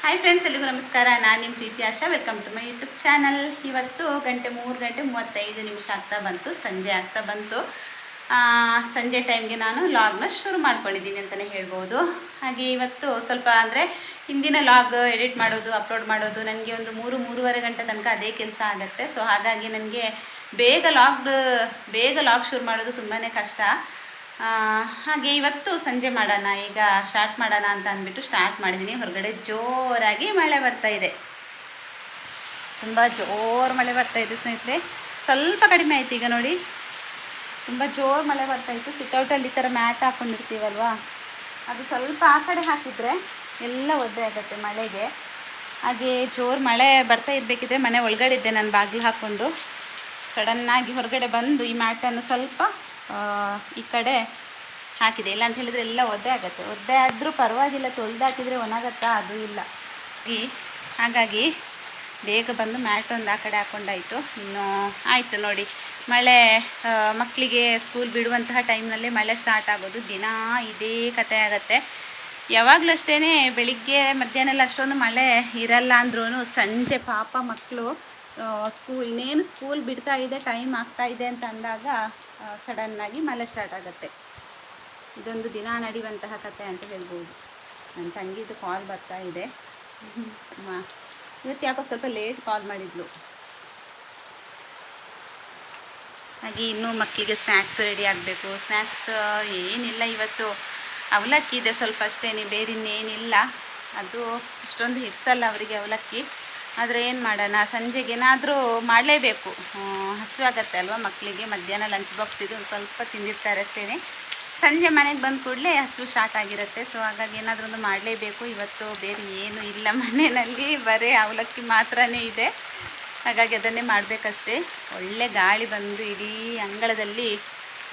Hi friends, ಎಲ್ಲಿಗೂ ನಮಸ್ಕಾರ. ನಾನು ನಿಮ್ಮ ಪ್ರೀತಿ Asha. Welcome to my YouTube channel. ಇವತ್ತು 3:35 ಆಗ್ತಾ ಬಂತು, ಸಂಜೆ ಆಗ್ತಾ ಬಂತು. ಸಂಜೆ ಟೈಮ್ಗೆ ನಾನು ಲಾಗ್ನ ಶುರು ಮಾಡ್ಕೊಂಡಿದ್ದೀನಿ ಅಂತಲೇ ಹೇಳ್ಬೋದು. ಹಾಗೆ ಇವತ್ತು ಸ್ವಲ್ಪ ಅಂದರೆ ಹಿಂದಿನ ಲಾಗ್ ಎಡಿಟ್ ಮಾಡೋದು, ಅಪ್ಲೋಡ್ ಮಾಡೋದು ನನಗೆ ಒಂದು 3-3:30 ಗಂಟೆ ತನಕ ಅದೇ ಕೆಲಸ ಆಗುತ್ತೆ. ಸೊ ಹಾಗಾಗಿ ನನಗೆ ಬೇಗ ಲಾಗ್ ಶುರು ಮಾಡೋದು ತುಂಬಾ ಕಷ್ಟ. ಹಾಗೆ ಇವತ್ತು ಸಂಜೆ ಮಾಡೋಣ, ಈಗ ಸ್ಟಾರ್ಟ್ ಮಾಡೋಣ ಅಂತ ಅಂದ್ಬಿಟ್ಟು ಸ್ಟಾರ್ಟ್ ಮಾಡಿದ್ದೀನಿ. ಹೊರಗಡೆ ಜೋರಾಗಿ ಮಳೆ ಬರ್ತಾಯಿದೆ, ತುಂಬ ಜೋರು ಮಳೆ ಬರ್ತಾಯಿದೆ ಸ್ನೇಹಿತರೆ. ಸ್ವಲ್ಪ ಕಡಿಮೆ ಆಯ್ತು ಈಗ ನೋಡಿ, ತುಂಬ ಜೋರು ಮಳೆ ಬರ್ತಾಯಿತ್ತು. ಸಿಟ್ಔಟಲ್ಲಿ ಈ ಥರ ಮ್ಯಾಟ್ ಹಾಕ್ಕೊಂಡಿರ್ತೀವಲ್ವ, ಅದು ಸ್ವಲ್ಪ ಆ ಕಡೆ ಹಾಕಿದರೆ ಎಲ್ಲ ಒದ್ದೆ ಆಗುತ್ತೆ ಮಳೆಗೆ. ಹಾಗೆ ಜೋರು ಮಳೆ ಬರ್ತಾ ಇರಬೇಕಿದ್ರೆ ಮನೆ ಒಳಗಡೆ ಇದ್ದೆ ನಾನು ಬಾಗಿಲು ಹಾಕ್ಕೊಂಡು. ಸಡನ್ನಾಗಿ ಹೊರಗಡೆ ಬಂದು ಈ ಮ್ಯಾಟನ್ನು ಸ್ವಲ್ಪ ಈ ಕಡೆ ಹಾಕಿದೆ. ಇಲ್ಲ ಅಂತ ಹೇಳಿದರೆ ಎಲ್ಲ ಒದ್ದೆ ಆಗುತ್ತೆ. ಒದ್ದೆ ಆದರೂ ಪರವಾಗಿಲ್ಲ, ತೊಳೆದು ಹಾಕಿದರೆ ಒಣಗತ್ತಾ, ಅದು ಇಲ್ಲ. ಹಾಗಾಗಿ ಬೇಗ ಬಂದು ಮ್ಯಾಟ್ ಒಂದು ಆ ಕಡೆ ಹಾಕ್ಕೊಂಡಾಯಿತು. ಇನ್ನು ಆಯಿತು ನೋಡಿ, ಮಳೆ ಮಕ್ಕಳಿಗೆ ಸ್ಕೂಲ್ ಬಿಡುವಂತಹ ಟೈಮ್ನಲ್ಲೇ ಮಳೆ ಸ್ಟಾರ್ಟ್ ಆಗೋದು. ದಿನ ಇದೇ ಕತೆ ಆಗುತ್ತೆ. ಯಾವಾಗಲೂ ಅಷ್ಟೇ, ಬೆಳಿಗ್ಗೆ ಮಧ್ಯಾಹ್ನ ಎಲ್ಲ ಅಷ್ಟೊಂದು ಮಳೆ ಇರಲ್ಲ ಅಂದ್ರೂ ಸಂಜೆ ಪಾಪ ಮಕ್ಕಳು ಇನ್ನೇನು ಸ್ಕೂಲ್ ಬಿಡ್ತಾ ಇದೆ, ಟೈಮ್ ಆಗ್ತಾ ಇದೆ ಅಂತ ಅಂದಾಗ ಸಡನ್ನಾಗಿ ಮಳೆ ಸ್ಟಾರ್ಟ್ ಆಗುತ್ತೆ. ಇದೊಂದು ದಿನ ನಡೆಯುವಂತಹ ಕತೆ ಅಂತ ಹೇಳ್ಬೋದು. ನನ್ನ ತಂಗಿದು ಕಾಲ್ ಬರ್ತಾ ಇದೆ. ಇವತ್ತು ಯಾಕೋ ಸ್ವಲ್ಪ ಲೇಟ್ ಕಾಲ್ ಮಾಡಿದ್ಲು. ಹಾಗೆ ಇನ್ನೂ ಮಕ್ಕಳಿಗೆ ಸ್ನ್ಯಾಕ್ಸ್ ರೆಡಿ ಆಗಬೇಕು. ಸ್ನ್ಯಾಕ್ಸ್ ಏನಿಲ್ಲ, ಇವತ್ತು ಅವಲಕ್ಕಿ ಇದೆ ಸ್ವಲ್ಪ ಅಷ್ಟೇ, ಬೇರೆ ಇನ್ನೇನಿಲ್ಲ. ಅದು ಅಷ್ಟೊಂದು ಹಿಡ್ಸಲ್ಲ ಅವರಿಗೆ ಅವಲಕ್ಕಿ. ಆದರೆ ಏನು ಮಾಡೋಣ, ಸಂಜೆಗೆ ಏನಾದರೂ ಮಾಡಲೇಬೇಕು. ಹಸಿವಾಗತ್ತೆ ಅಲ್ವ ಮಕ್ಕಳಿಗೆ. ಮಧ್ಯಾಹ್ನ ಲಂಚ್ ಬಾಕ್ಸ್ ಇದು ಸ್ವಲ್ಪ ತಿಂದಿರ್ತಾರೆ ಅಷ್ಟೇ. ಸಂಜೆ ಮನೆಗೆ ಬಂದ ಕೂಡಲೇ ಹಸಿವು ಸ್ಟಾರ್ಟ್ ಆಗಿರುತ್ತೆ. ಸೊ ಹಾಗಾಗಿ ಏನಾದರೂ ಒಂದು ಮಾಡಲೇಬೇಕು. ಇವತ್ತು ಬೇರೆ ಏನೂ ಇಲ್ಲ ಮನೆಯಲ್ಲಿ, ಬರೀ ಅವಲಕ್ಕಿ ಮಾತ್ರನೇ ಇದೆ. ಹಾಗಾಗಿ ಅದನ್ನೇ ಮಾಡಬೇಕಷ್ಟೇ. ಒಳ್ಳೆ ಗಾಳಿ ಬಂದು ಇಡೀ ಅಂಗಳದಲ್ಲಿ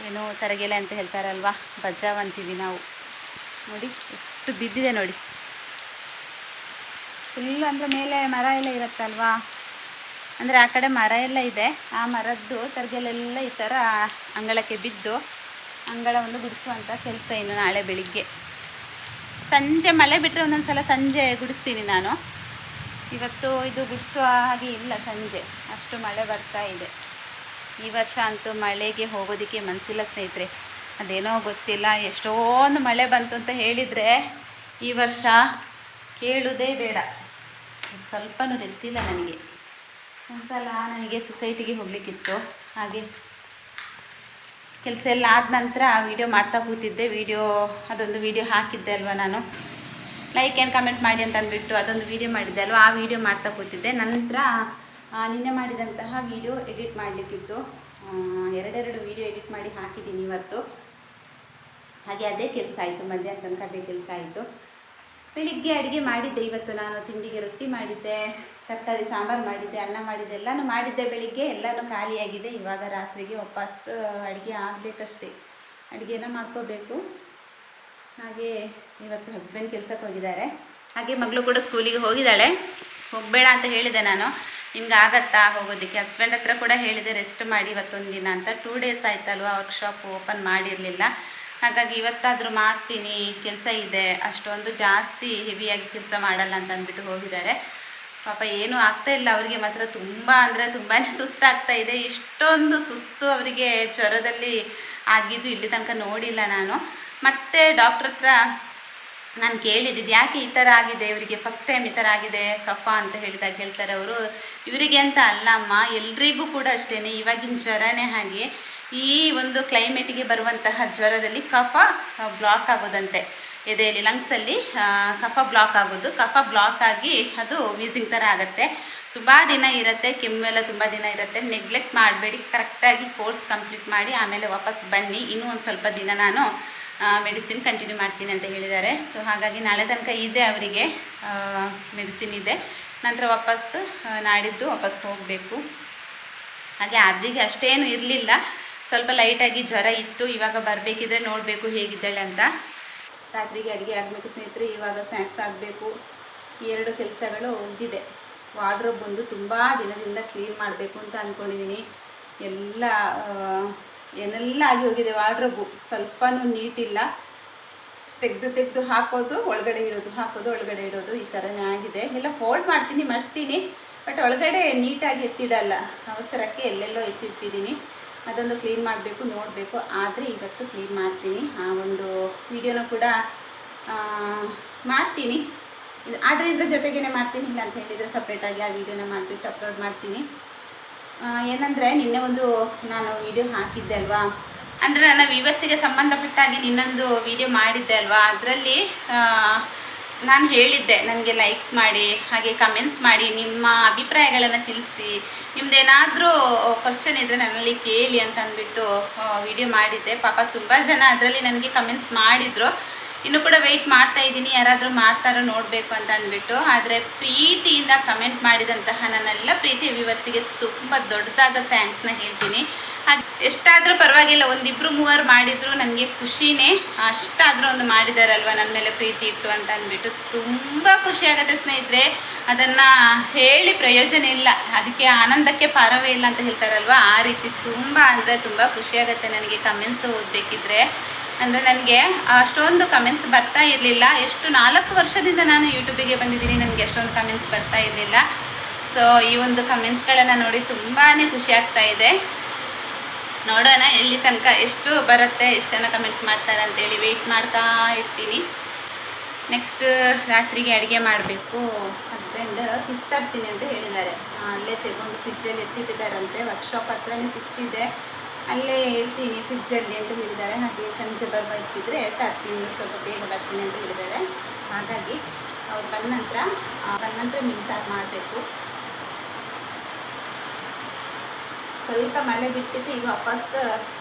ಏನೋ ತರಗೆಲೆ ಅಂತ ಹೇಳ್ತಾರಲ್ವ, ಬಜ್ಜಾವ್ ಅಂತೀವಿ ನಾವು. ನೋಡಿ ಎಷ್ಟು ಬಿದ್ದಿದೆ ನೋಡಿ, ಫುಲ್ಲು. ಅಂದರೆ ಮೇಲೆ ಮರ ಎಲ್ಲ ಇರುತ್ತಲ್ವಾ, ಅಂದರೆ ಆ ಕಡೆ ಮರ ಎಲ್ಲ ಇದೆ. ಆ ಮರದ್ದು ತರಗೆಲೆಲ್ಲ ಈ ಥರ ಅಂಗಳಕ್ಕೆ ಬಿದ್ದು ಅಂಗಳವನ್ನು ಗುಡಿಸುವಂಥ ಕೆಲಸ ಇನ್ನು ನಾಳೆ ಬೆಳಿಗ್ಗೆ. ಸಂಜೆ ಮಳೆ ಬಿಟ್ಟರೆ ಒಂದೊಂದು ಸಲ ಸಂಜೆ ಗುಡಿಸ್ತೀನಿ ನಾನು. ಇವತ್ತು ಇದು ಗುಡಿಸುವ ಹಾಗೆ ಇಲ್ಲ, ಸಂಜೆ ಅಷ್ಟು ಮಳೆ ಬರ್ತಾ ಇದೆ. ಈ ವರ್ಷ ಅಂತೂ ಮಳೆಗೆ ಹೋಗೋದಕ್ಕೆ ಮನಸ್ಸಿಲ್ಲ ಸ್ನೇಹಿತರೆ. ಅದೇನೋ ಗೊತ್ತಿಲ್ಲ, ಎಷ್ಟೊಂದು ಮಳೆ ಬಂತು ಅಂತ ಹೇಳಿದರೆ ಈ ವರ್ಷ ಕೇಳುವುದೇ ಬೇಡ. ಸ್ವಲ್ಪನೂ ರೆಸ್ಟ್ ಇಲ್ಲ ನನಗೆ. ಒಂದ್ಸಲ ನನಗೆ ಸೊಸೈಟಿಗೆ ಹೋಗಲಿಕ್ಕಿತ್ತು. ಹಾಗೆ ಕೆಲಸ ಎಲ್ಲ ಆದ ನಂತರ ವೀಡಿಯೋ ಮಾಡ್ತಾ ಕೂತಿದ್ದೆ. ಅದೊಂದು ವೀಡಿಯೋ ಹಾಕಿದ್ದೆ ಅಲ್ವ ನಾನು, ಲೈಕ್ ಆ್ಯಂಡ್ ಕಮೆಂಟ್ ಮಾಡಿ ಅಂತ ಅಂದ್ಬಿಟ್ಟು ಅದೊಂದು ವೀಡಿಯೋ ಮಾಡಿದ್ದೆ ಅಲ್ವ, ಆ ವೀಡಿಯೋ ಮಾಡ್ತಾ ಕೂತಿದ್ದೆ. ನಂತರ ನಿನ್ನೆ ಮಾಡಿದಂತಹ ವೀಡಿಯೋ ಎಡಿಟ್ ಮಾಡಲಿಕ್ಕಿತ್ತು. ಎರಡೆರಡು ವೀಡಿಯೋ ಎಡಿಟ್ ಮಾಡಿ ಹಾಕಿದ್ದೀನಿ ಇವತ್ತು. ಹಾಗೆ ಅದೇ ಕೆಲಸ ಆಯಿತು, ಮಧ್ಯಾಹ್ನ ತನಕ ಅದೇ ಕೆಲಸ ಆಯಿತು. ಬೆಳಿಗ್ಗೆ ಅಡುಗೆ ಮಾಡಿದ್ದೆ ಇವತ್ತು ನಾನು. ತಿಂಡಿಗೆ ರೊಟ್ಟಿ ಮಾಡಿದ್ದೆ, ತರಕಾರಿ ಸಾಂಬಾರು ಮಾಡಿದ್ದೆ, ಅನ್ನ ಮಾಡಿದ್ದೆ, ಎಲ್ಲನೂ ಮಾಡಿದ್ದೆ ಬೆಳಿಗ್ಗೆ. ಎಲ್ಲನೂ ಖಾಲಿಯಾಗಿದೆ. ಇವಾಗ ರಾತ್ರಿಗೆ ವಾಪಸ್ ಅಡುಗೆ ಆಗಬೇಕಷ್ಟೇ, ಅಡುಗೆನ ಮಾಡ್ಕೋಬೇಕು. ಹಾಗೆ ಇವತ್ತು ಹಸ್ಬೆಂಡ್ ಕೆಲಸಕ್ಕೆ ಹೋಗಿದ್ದಾರೆ. ಹಾಗೆ ಮಗಳು ಕೂಡ ಸ್ಕೂಲಿಗೆ ಹೋಗಿದ್ದಾಳೆ. ಹೋಗಬೇಡ ಅಂತ ಹೇಳಿದೆ ನಾನು, ನಿಮ್ಗೆ ಆಗತ್ತಾ ಹೋಗೋದಕ್ಕೆ. ಹಸ್ಬೆಂಡ್ ಹತ್ರ ಕೂಡ ಹೇಳಿದೆ ರೆಸ್ಟ್ ಮಾಡಿ ಇವತ್ತೊಂದು ದಿನ ಅಂತ. 2 ಡೇಸ್ ಆಯ್ತಲ್ವ ವರ್ಕ್ಶಾಪ್ ಓಪನ್ ಮಾಡಿರಲಿಲ್ಲ. ಹಾಗಾಗಿ ಇವತ್ತಾದರೂ ಮಾಡ್ತೀನಿ, ಕೆಲಸ ಇದೆ, ಅಷ್ಟೊಂದು ಜಾಸ್ತಿ ಹೆವಿಯಾಗಿ ಕೆಲಸ ಮಾಡಲ್ಲ ಅಂತ ಅಂದ್ಬಿಟ್ಟು ಹೋಗಿದ್ದಾರೆ. ಪಾಪ ಏನೂ ಆಗ್ತಾಯಿಲ್ಲ ಅವರಿಗೆ. ಮಾತ್ರ ತುಂಬ ಅಂದರೆ ತುಂಬಾ ಸುಸ್ತಾಗ್ತಾ ಇದೆ. ಇಷ್ಟೊಂದು ಸುಸ್ತು ಅವರಿಗೆ ಜ್ವರದಲ್ಲಿ ಆಗಿದ್ದು ಇಲ್ಲಿ ತನಕ ನೋಡಿಲ್ಲ ನಾನು. ಮತ್ತು ಡಾಕ್ಟ್ರ್ ಹತ್ರ ನಾನು ಕೇಳಿದ್ದಿದ್ದು ಯಾಕೆ ಈ ಥರ ಆಗಿದೆ ಇವರಿಗೆ, ಫಸ್ಟ್ ಟೈಮ್ ಈ ಥರ ಆಗಿದೆ ಕಫ ಅಂತ ಹೇಳ್ತಾರೆ ಅವರು. ಇವರಿಗೆ ಅಂತ ಅಲ್ಲಮ್ಮ, ಎಲ್ರಿಗೂ ಕೂಡ ಅಷ್ಟೇ. ಇವಾಗಿನ ಜ್ವರನೇ ಹಾಗೆ. ಈ ಒಂದು ಕ್ಲೈಮೇಟಿಗೆ ಬರುವಂತಹ ಜ್ವರದಲ್ಲಿ ಕಫ ಬ್ಲಾಕ್ ಆಗೋದಂತೆ, ಎದೆಯಲ್ಲಿ ಲಂಗ್ಸಲ್ಲಿ ಕಫ ಬ್ಲಾಕ್ ಆಗೋದು. ಕಫ ಬ್ಲಾಕ್ ಆಗಿ ಅದು ವೀಸಿಂಗ್ ಥರ ಆಗುತ್ತೆ. ತುಂಬ ದಿನ ಇರುತ್ತೆ, ಕೆಮ್ಮೆಲ್ಲ ತುಂಬ ದಿನ ಇರುತ್ತೆ. ನೆಗ್ಲೆಕ್ಟ್ ಮಾಡಬೇಡಿ, ಕರೆಕ್ಟಾಗಿ ಕೋರ್ಸ್ ಕಂಪ್ಲೀಟ್ ಮಾಡಿ ಆಮೇಲೆ ವಾಪಸ್ ಬನ್ನಿ. ಇನ್ನೂ ಒಂದು ಸ್ವಲ್ಪ ದಿನ ನಾನು ಮೆಡಿಸಿನ್ ಕಂಟಿನ್ಯೂ ಮಾಡ್ತೀನಿ ಅಂತ ಹೇಳಿದ್ದಾರೆ. ಸೊ ಹಾಗಾಗಿ ನಾಳೆ ತನಕ ಇದೆ ಅವರಿಗೆ ಮೆಡಿಸಿನ್ ಇದೆ. ನಂತರ ವಾಪಸ್ ನಾಡಿದ್ದು ವಾಪಸ್ ಹೋಗಬೇಕು. ಹಾಗೆ ಆದ್ರಿಗೆ ಅಷ್ಟೇನು ಇರಲಿಲ್ಲ, ಸ್ವಲ್ಪ ಲೈಟಾಗಿ ಜ್ವರ ಇತ್ತು. ಇವಾಗ ಬರಬೇಕಿದ್ರೆ ನೋಡಬೇಕು ಹೇಗಿದ್ದಾಳೆ ಅಂತ. ರಾತ್ರಿಗೆ ಅಡುಗೆ ಆಗಬೇಕು ಸ್ನೇಹಿತರೆ. ಇವಾಗ ಸ್ನ್ಯಾಕ್ಸ್ ಆಗಬೇಕು. ಈ 2 ಕೆಲಸಗಳು ಉಳಿದಿದೆ. ವಾರ್ಡ್ರೋಬ್ ಒಂದು ತುಂಬ ದಿನದಿಂದ ಕ್ಲೀನ್ ಮಾಡಬೇಕು ಅಂತ ಅಂದ್ಕೊಂಡಿದ್ದೀನಿ. ಏನೆಲ್ಲ ಆಗಿ ಹೋಗಿದೆ ವಾರ್ಡ್ರೋಬು, ಸ್ವಲ್ಪನೂ ನೀಟಿಲ್ಲ. ತೆಗೆದು ತೆಗೆದು ಹಾಕೋದು ಒಳಗಡೆ ಇಡೋದು, ಹಾಕೋದು ಒಳಗಡೆ ಇಡೋದು, ಈ ಥರನೇ ಆಗಿದೆ. ಎಲ್ಲ ಫೋಲ್ಡ್ ಮಾಡ್ತೀನಿ, ಮರ್ಸ್ತೀನಿ, ಬಟ್ ಒಳಗಡೆ ನೀಟಾಗಿ ಎತ್ತಿಡಲ್ಲ. ಅವಸರಕ್ಕೆ ಎಲ್ಲೆಲ್ಲೋ ಎತ್ತಿಟ್ಟಿದ್ದೀನಿ. ಅದೊಂದು ಕ್ಲೀನ್ ಮಾಡಬೇಕು, ನೋಡಬೇಕು. ಆದರೆ ಇವತ್ತು ಕ್ಲೀನ್ ಮಾಡ್ತೀನಿ. ಆ ಒಂದು ವಿಡಿಯೋನ ಕೂಡ ಮಾಡ್ತೀನಿ. ಆದರೆ ಇದ್ರ ಜೊತೆಗೇ ಮಾಡ್ತೀನಿ. ಇಲ್ಲ ಅಂತ ಹೇಳಿದರೆ ಸಪ್ರೇಟಾಗಿ ಆ ವಿಡಿಯೋನ ಮಾಡಿಬಿಟ್ಟು ಅಪ್ಲೋಡ್ ಮಾಡ್ತೀನಿ. ಏನಂದರೆ ನಿನ್ನೆ ಒಂದು ನಾನು ವಿಡಿಯೋ ಹಾಕಿದ್ದೆ ಅಲ್ವಾ, ಅಂದರೆ ನನ್ನ ವ್ಯೂವರ್ಸಿಗೆ ಸಂಬಂಧಪಟ್ಟಾಗಿ ಇನ್ನೊಂದು ವಿಡಿಯೋ ಮಾಡಿದ್ದೆ ಅಲ್ವಾ, ಅದರಲ್ಲಿ ನಾನು ಹೇಳಿದ್ದೆ ನನಗೆ ಲೈಕ್ಸ್ ಮಾಡಿ, ಹಾಗೆ ಕಮೆಂಟ್ಸ್ ಮಾಡಿ, ನಿಮ್ಮ ಅಭಿಪ್ರಾಯಗಳನ್ನು ತಿಳಿಸಿ, ನಿಮ್ಮದೇನಾದರೂ ಕ್ವಶನ್ ಇದ್ದರೆ ನನ್ನಲ್ಲಿ ಕೇಳಿ ಅಂತ ಅಂದ್ಬಿಟ್ಟು ವಿಡಿಯೋ ಮಾಡಿದ್ದೆ. ಪಾಪ ತುಂಬ ಜನ ಅದರಲ್ಲಿ ನನಗೆ ಕಮೆಂಟ್ಸ್ ಮಾಡಿದರು. ಇನ್ನೂ ಕೂಡ ವೆಯ್ಟ್ ಮಾಡ್ತಾ ಇದ್ದೀನಿ, ಯಾರಾದರೂ ಮಾಡ್ತಾರೋ ನೋಡಬೇಕು ಅಂತ ಅಂದ್ಬಿಟ್ಟು. ಆದರೆ ಪ್ರೀತಿಯಿಂದ ಕಮೆಂಟ್ ಮಾಡಿದಂತಹ ನನ್ನೆಲ್ಲ ಪ್ರೀತಿಯ ವ್ಯೂವರ್ಸಿಗೆ ತುಂಬ ದೊಡ್ಡದಾದ ಥ್ಯಾಂಕ್ಸ್ನ ಹೇಳ್ತೀನಿ. ಅದು ಎಷ್ಟಾದರೂ ಪರವಾಗಿಲ್ಲ, ಒಂದಿಬ್ಬರು ಮೂವರು ಮಾಡಿದ್ರು ನನಗೆ ಖುಷಿನೇ. ಅಷ್ಟಾದರೂ ಒಂದು ಮಾಡಿದಾರಲ್ವ ನನ್ನ ಮೇಲೆ ಪ್ರೀತಿ ಇಟ್ಟು ಅಂತ ಅಂದ್ಬಿಟ್ಟು ತುಂಬ ಖುಷಿಯಾಗುತ್ತೆ ಸ್ನೇಹಿತರೆ. ಅದನ್ನು ಹೇಳಿ ಪ್ರಯೋಜನ ಇಲ್ಲ, ಅದಕ್ಕೆ ಆನಂದಕ್ಕೆ ಪಾರವೇ ಇಲ್ಲ ಅಂತ ಹೇಳ್ತಾರಲ್ವ, ಆ ರೀತಿ ತುಂಬ ಅಂದರೆ ತುಂಬ ಖುಷಿಯಾಗುತ್ತೆ ನನಗೆ ಕಮೆಂಟ್ಸ್ ಓದಬೇಕಿದ್ರೆ. ಅಂದರೆ ನನಗೆ ಅಷ್ಟೊಂದು ಕಮೆಂಟ್ಸ್ ಬರ್ತಾ ಇರಲಿಲ್ಲ. ಎಷ್ಟು 4 ವರ್ಷದಿಂದ ನಾನು ಯೂಟ್ಯೂಬಿಗೆ ಬಂದಿದ್ದೀನಿ, ನನಗೆ ಅಷ್ಟೊಂದು ಕಮೆಂಟ್ಸ್ ಬರ್ತಾ ಇರಲಿಲ್ಲ. ಸೊ ಈ ಒಂದು ಕಮೆಂಟ್ಸ್ಗಳನ್ನು ನೋಡಿ ತುಂಬಾ ಖುಷಿ ಆಗ್ತಾ ಇದೆ. ನೋಡೋಣ ಎಲ್ಲಿ ತನಕ ಎಷ್ಟು ಬರುತ್ತೆ, ಎಷ್ಟು ಜನ ಕಮೆಂಟ್ಸ್ ಮಾಡ್ತಾರೆ ಅಂತೇಳಿ ವೆಯ್ಟ್ ಮಾಡ್ತಾ ಇರ್ತೀನಿ. ನೆಕ್ಸ್ಟ್ ರಾತ್ರಿಗೆ ಅಡುಗೆ ಮಾಡಬೇಕು. ಹಸ್ಬೆಂಡ್ ಫಿಶ್ ತರ್ತೀನಿ ಅಂತ ಹೇಳಿದ್ದಾರೆ. ಅಲ್ಲೇ ತೆಗೊಂಡು ಫ್ರಿಜ್ಜಲ್ಲಿ ಎತ್ತಿಟ್ಟಿದ್ದಾರಂತೆ. ವರ್ಕ್ಶಾಪ್ ಹತ್ರನೇ ಫಿಶ್ ಇದೆ, ಅಲ್ಲೇ ಹೇಳ್ತೀನಿ ಫ್ರಿಜ್ಜಲ್ಲಿ ಅಂತ ಹೇಳಿದ್ದಾರೆ. ಹಾಗೆ ಸಂಜೆ ಬರಬೇಕಿದ್ರೆ ತರ್ತೀನಿ, ಸ್ವಲ್ಪ ಬೇಗ ಬರ್ತೀನಿ ಅಂತ ಹೇಳಿದ್ದಾರೆ. ಹಾಗಾಗಿ ಅವ್ರು ಬಂದ ನಂತರ ಮೀನು ಸಾರು ಮಾಡಬೇಕು. ಸ್ವಲ್ಪ ಮಳೆ ಬಿಟ್ಟಿತ್ತು, ಈಗ ವಾಪಸ್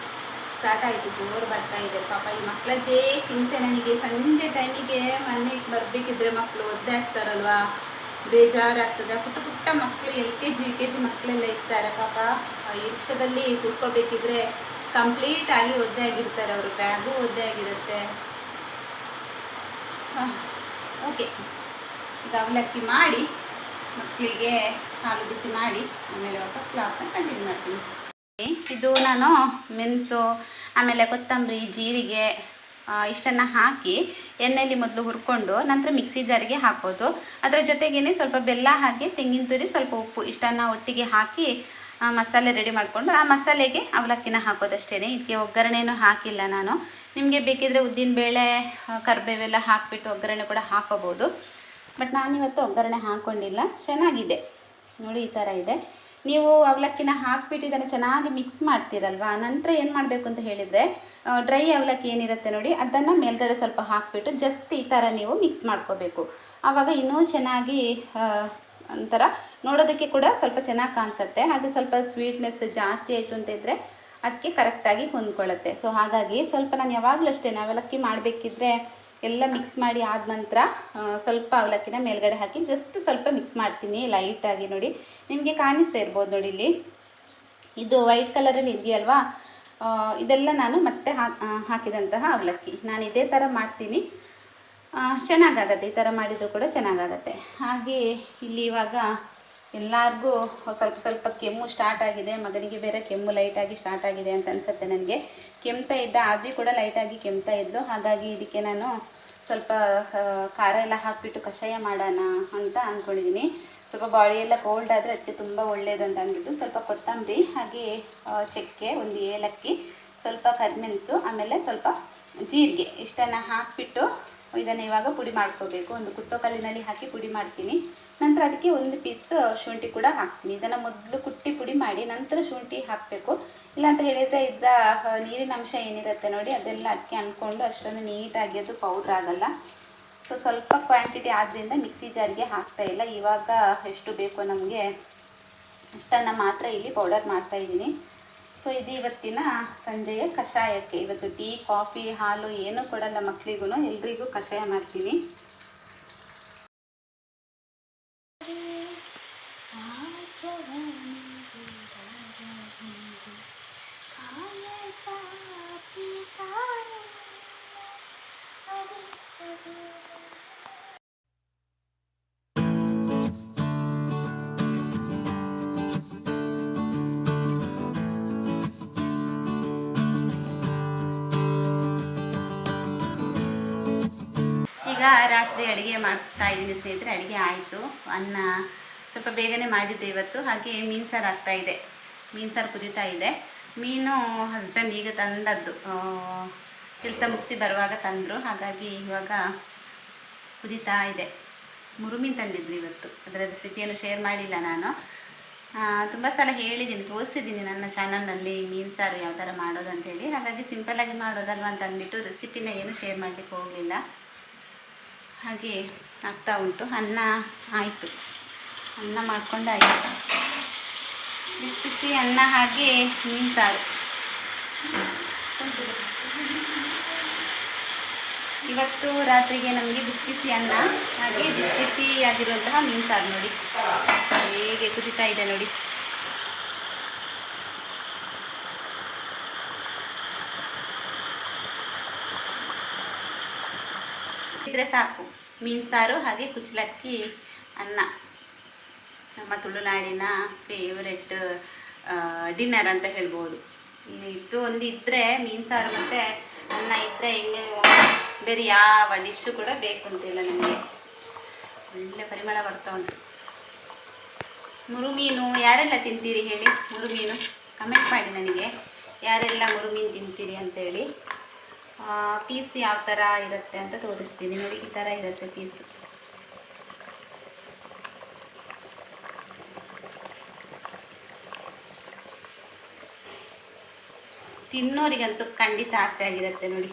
ಸ್ಟಾರ್ಟ್ ಆಯಿತು, ಜೋರು ಬರ್ತಾ ಇದೆ. ಪಾಪ ಈ ಮಕ್ಕಳದ್ದೇ ಚಿಂತೆ ನನಗೆ. ಸಂಜೆ ಟೈಮಿಗೆ ಮನೆಗೆ ಬರಬೇಕಿದ್ರೆ ಮಕ್ಕಳು ಒದ್ದೆ ಆಗ್ತಾರಲ್ವ, ಬೇಜಾರಾಗ್ತದೆ. ಪುಟ್ಟ ಪುಟ್ಟ ಮಕ್ಕಳು LKG UKG ಮಕ್ಕಳೆಲ್ಲ ಇರ್ತಾರೆ. ಪಾಪ ಈ ರಿಕ್ಷಾದಲ್ಲಿ ಕೂತ್ಕೋಬೇಕಿದ್ರೆ ಕಂಪ್ಲೀಟಾಗಿ ಒದ್ದೆ ಆಗಿರ್ತಾರೆ, ಅವರು ಬ್ಯಾಗು ಒದ್ದೆ ಆಗಿರುತ್ತೆ. ಓಕೆ, ಈಗ ಅವಲಕ್ಕಿ ಮಾಡಿ ಮಕ್ಕಳಿಗೆ ಹಾಲು ಬಿಸಿ ಮಾಡಿ ಆಮೇಲೆ ವಾಪಸ್ ಕ್ಲಾಸ್ನ ಕಂಟಿನ್ಯೂ ಮಾಡ್ತೀನಿ. ಇದು ನಾನು ಮೆಣಸು, ಆಮೇಲೆ ಕೊತ್ತಂಬರಿ, ಜೀರಿಗೆ ಇಷ್ಟನ್ನು ಹಾಕಿ ಎಣ್ಣೆಯಲ್ಲಿ ಮೊದಲು ಹುರ್ಕೊಂಡು ನಂತರ ಮಿಕ್ಸಿ ಜಾರಿಗೆ ಹಾಕೋದು. ಅದರ ಜೊತೆಗೇ ಸ್ವಲ್ಪ ಬೆಲ್ಲ ಹಾಕಿ, ತೆಂಗಿನ ತುರಿ, ಸ್ವಲ್ಪ ಉಪ್ಪು ಇಷ್ಟನ್ನು ಒಟ್ಟಿಗೆ ಹಾಕಿ ಮಸಾಲೆ ರೆಡಿ ಮಾಡಿಕೊಂಡು ಆ ಮಸಾಲೆಗೆ ಅವಲಕ್ಕಿನ ಹಾಕೋದಷ್ಟೇ. ಇದಕ್ಕೆ ಒಗ್ಗರಣೆನೂ ಹಾಕಿಲ್ಲ ನಾನು. ನಿಮಗೆ ಬೇಕಿದ್ರೆ ಉದ್ದಿನಬೇಳೆ, ಕರಿಬೇವೆಲ್ಲ ಹಾಕಿಬಿಟ್ಟು ಒಗ್ಗರಣೆ ಕೂಡ ಹಾಕೋಬೋದು. ಬಟ್ ನಾನಿವತ್ತು ಒಗ್ಗರಣೆ ಹಾಕ್ಕೊಂಡಿಲ್ಲ. ಚೆನ್ನಾಗಿದೆ ನೋಡಿ, ಈ ಥರ ಇದೆ. ನೀವು ಅವಲಕ್ಕಿನ ಹಾಕಿಬಿಟ್ಟು ಇದನ್ನು ಚೆನ್ನಾಗಿ ಮಿಕ್ಸ್ ಮಾಡ್ತೀರಲ್ವ, ನಂತರ ಏನು ಮಾಡಬೇಕು ಅಂತ ಹೇಳಿದರೆ ಡ್ರೈ ಅವಲಕ್ಕಿ ಏನಿರುತ್ತೆ ನೋಡಿ, ಅದನ್ನು ಮೇಲ್ಗಡೆ ಸ್ವಲ್ಪ ಹಾಕಿಬಿಟ್ಟು ಜಸ್ಟ್ ಈ ಥರ ನೀವು ಮಿಕ್ಸ್ ಮಾಡ್ಕೋಬೇಕು. ಆವಾಗ ಇನ್ನೂ ಚೆನ್ನಾಗಿ ಒಂಥರ ನೋಡೋದಕ್ಕೆ ಕೂಡ ಸ್ವಲ್ಪ ಚೆನ್ನಾಗಿ ಕಾಣಿಸುತ್ತೆ. ಹಾಗೆ ಸ್ವಲ್ಪ ಸ್ವೀಟ್ನೆಸ್ ಜಾಸ್ತಿ ಆಯಿತು ಅಂತ ಇದ್ದರೆ ಅದಕ್ಕೆ ಕರೆಕ್ಟಾಗಿ ಹೊಂದ್ಕೊಳ್ಳುತ್ತೆ. ಸೊ ಹಾಗಾಗಿ ಸ್ವಲ್ಪ ನಾನು ಯಾವಾಗಲೂ ಅಷ್ಟೇ, ಅವಲಕ್ಕಿ ಮಾಡಬೇಕಿದ್ರೆ ಎಲ್ಲ ಮಿಕ್ಸ್ ಮಾಡಿ ಆದ ನಂತರ ಸ್ವಲ್ಪ ಅವಲಕ್ಕಿನ ಮೇಲ್ಗಡೆ ಹಾಕಿ ಜಸ್ಟ್ ಸ್ವಲ್ಪ ಮಿಕ್ಸ್ ಮಾಡ್ತೀನಿ ಲೈಟಾಗಿ. ನೋಡಿ ನಿಮಗೆ ಕಾಣಿಸ್ತಾ ಇರ್ಬೋದು ನೋಡಿ, ಇಲ್ಲಿ ಇದು ವೈಟ್ ಕಲರಲ್ಲಿ ಇದೆಯಲ್ವಾ, ಇದೆಲ್ಲ ನಾನು ಮತ್ತೆ ಹಾಕಿದಂತಹ ಅವಲಕ್ಕಿ. ನಾನು ಇದೇ ಥರ ಮಾಡ್ತೀನಿ, ಚೆನ್ನಾಗಾಗತ್ತೆ. ಈ ಥರ ಮಾಡಿದರೂ ಕೂಡ ಚೆನ್ನಾಗಾಗತ್ತೆ. ಹಾಗೆ ಇಲ್ಲಿ ಇವಾಗ ಎಲ್ಲರಿಗೂ ಸ್ವಲ್ಪ ಕೆಮ್ಮು ಸ್ಟಾರ್ಟ್ ಆಗಿದೆ. ಮಗನಿಗೆ ಬೇರೆ ಕೆಮ್ಮು ಲೈಟಾಗಿ ಸ್ಟಾರ್ಟ್ ಆಗಿದೆ ಅಂತ ಅನಿಸುತ್ತೆ ನನಗೆ. ಕೆಮ್ತಾ ಇದ್ದ, ಆದ್ರೂ ಕೂಡ ಲೈಟಾಗಿ ಕೆಮ್ತಾ ಇದ್ದು. ಹಾಗಾಗಿ ಇದಕ್ಕೆ ನಾನು ಸ್ವಲ್ಪ ಖಾರ ಎಲ್ಲ ಹಾಕಿಬಿಟ್ಟು ಕಷಾಯ ಮಾಡೋಣ ಅಂತ ಅಂದ್ಕೊಂಡಿದ್ದೀನಿ. ಸ್ವಲ್ಪ ಬಾಡಿ ಎಲ್ಲ ಕೋಲ್ಡ್ ಆದರೆ ಅದಕ್ಕೆ ತುಂಬ ಒಳ್ಳೆಯದು ಅಂತ ಅಂದ್ಬಿಟ್ಟು ಸ್ವಲ್ಪ ಕೊತ್ತಂಬರಿ, ಹಾಗೆ ಚಕ್ಕೆ, ಒಂದು ಏಲಕ್ಕಿ, ಸ್ವಲ್ಪ ಕರಿಮೆಣಸು, ಆಮೇಲೆ ಸ್ವಲ್ಪ ಜೀರಿಗೆ ಇಷ್ಟನ್ನು ಹಾಕಿಬಿಟ್ಟು ಇದನ್ನು ಇವಾಗ ಪುಡಿ ಮಾಡ್ಕೋಬೇಕು. ಒಂದು ಕುಟ್ಟೋ ಕಲ್ಲಿನಲ್ಲಿ ಹಾಕಿ ಪುಡಿ ಮಾಡ್ತೀನಿ. ನಂತರ ಅದಕ್ಕೆ ಒಂದು ಪೀಸ್ ಶುಂಠಿ ಕೂಡ ಹಾಕ್ತೀನಿ. ಇದನ್ನು ಮೊದಲು ಕುಟ್ಟಿ ಪುಡಿ ಮಾಡಿ ನಂತರ ಶುಂಠಿ ಹಾಕಬೇಕು. ಇಲ್ಲಾಂತ ಹೇಳಿದರೆ ಇದರ ನೀರಿನ ಅಂಶ ಏನಿರುತ್ತೆ ನೋಡಿ, ಅದೆಲ್ಲ ಅದಕ್ಕೆ ಅಂದ್ಕೊಂಡು ಅಷ್ಟೊಂದು ನೀಟಾಗಿ ಅದು ಪೌಡ್ರ್ ಆಗೋಲ್ಲ. ಸೊ ಸ್ವಲ್ಪ ಕ್ವಾಂಟಿಟಿ ಆದ್ದರಿಂದ ಮಿಕ್ಸಿ ಜಾರಿಗೆ ಹಾಕ್ತಾಯಿಲ್ಲ. ಇವಾಗ ಎಷ್ಟು ಬೇಕೋ ನಮಗೆ ಅಷ್ಟನ್ನು ಮಾತ್ರ ಇಲ್ಲಿ ಪೌಡರ್ ಮಾಡ್ತಾಯಿದ್ದೀನಿ. ಸೊ ಇದು ಇವತ್ತಿನ ಸಂಜೆಯ ಕಷಾಯಕ್ಕೆ. ಇವತ್ತು ಟೀ, ಕಾಫಿ, ಹಾಲು ಏನೂ ಕೊಡಲ್ಲ ಮಕ್ಕಳಿಗೂ, ಎಲ್ರಿಗೂ ಕಷಾಯ ಮಾಡ್ತೀನಿ. ಈಗ ರಾತ್ರಿ ಅಡುಗೆ ಮಾಡ್ತಾ ಇದ್ದೀನಿ ಸ್ನೇಹಿತರೆ. ಅಡುಗೆ ಆಯಿತು, ಅನ್ನ ಸ್ವಲ್ಪ ಬೇಗನೆ ಮಾಡಿದ್ದೆ ಇವತ್ತು. ಹಾಗೆ ಮೀನು ಸಾರು ಆಗ್ತಾಯಿದೆ, ಮೀನು ಸಾರು ಕುದೀತಾ ಇದೆ. ಮೀನು ಹಸ್ಬೆಂಡ್ ಈಗ ತಂದದ್ದು, ಕೆಲಸ ಮುಗಿಸಿ ಬರುವಾಗ ತಂದರು. ಹಾಗಾಗಿ ಇವಾಗ ಕುದೀತಾ ಇದೆ. ಮುರುಮೀನು ತಂದಿದ್ರು ಇವತ್ತು. ಅದರ ರೆಸಿಪಿಯನ್ನು ಶೇರ್ ಮಾಡಿಲ್ಲ ನಾನು. ತುಂಬ ಸಲ ಹೇಳಿದ್ದೀನಿ, ತೋರಿಸಿದ್ದೀನಿ ನನ್ನ ಚಾನಲ್ನಲ್ಲಿ ಮೀನು ಸಾರು ಯಾವ ಥರ ಮಾಡೋದು ಅಂತೇಳಿ. ಹಾಗಾಗಿ ಸಿಂಪಲ್ಲಾಗಿ ಮಾಡೋದಲ್ವ ಅಂತ ಅಂದ್ಬಿಟ್ಟು ರೆಸಿಪಿನ ಏನು ಶೇರ್ ಮಾಡಲಿಕ್ಕೆ ಹೋಗಲಿಲ್ಲ. ಹಾಗೆ ಆಗ್ತಾ ಉಂಟು. ಅನ್ನ ಆಯಿತು, ಅನ್ನ ಮಾಡ್ಕೊಂಡು ಆಯಿತು. ಬಿಸಿ ಬಿಸಿ ಅನ್ನ ಹಾಗೆ ಮೀನು ಸಾರು. ಇವತ್ತು ರಾತ್ರಿಗೆ ನಮಗೆ ಬಿಸಿ ಬಿಸಿ ಅನ್ನ ಹಾಗೆ ಬಿಸಿ ಬಿಸಿಯಾಗಿರುವಂತಹ ಮೀನು ಸಾರು. ನೋಡಿ ಹೇಗೆ ಕುದೀತಾ ಇದೆ ನೋಡಿ. ಇದ್ರೆ ಸಾಕು, ಮೀನು ಸಾರು ಹಾಗೆ ಕುಚ್ಚಲಕ್ಕಿ ಅನ್ನ. ನಮ್ಮ ತುಳುನಾಡಿನ ಫೇವ್ರೆಟ್ ಡಿನ್ನರ್ ಅಂತ ಹೇಳ್ಬೋದು. ಇದು ಒಂದು ಇದ್ದರೆ, ಮೀನು ಸಾರು ಮತ್ತು ಅನ್ನ ಇದ್ದರೆ ಇನ್ನು ಬೇರೆ ಯಾವ ಡಿಶ್ಶು ಕೂಡ ಬೇಕು ಅಂತಿಲ್ಲ ನನಗೆ. ಒಳ್ಳೆ ಪರಿಮಳ ಬರ್ತಾ ಉಂಟು. ಮುರುಮೀನು ಯಾರೆಲ್ಲ ತಿಂತೀರಿ ಹೇಳಿ? ಮುರುಮೀನು ಕಮೆಂಟ್ ಮಾಡಿ ನನಗೆ, ಯಾರೆಲ್ಲ ಮುರುಮೀನು ತಿಂತೀರಿ ಅಂತೇಳಿ. ಪೀಸ್ ಯಾವ ಥರ ಇರುತ್ತೆ ಅಂತ ತೋರಿಸ್ತೀನಿ ನೋಡಿ. ಈ ಥರ ಇರುತ್ತೆ ಪೀಸ್. ತಿನ್ನೋರಿಗಂತೂ ಖಂಡಿತ ಆಸೆ ಆಗಿರುತ್ತೆ ನೋಡಿ.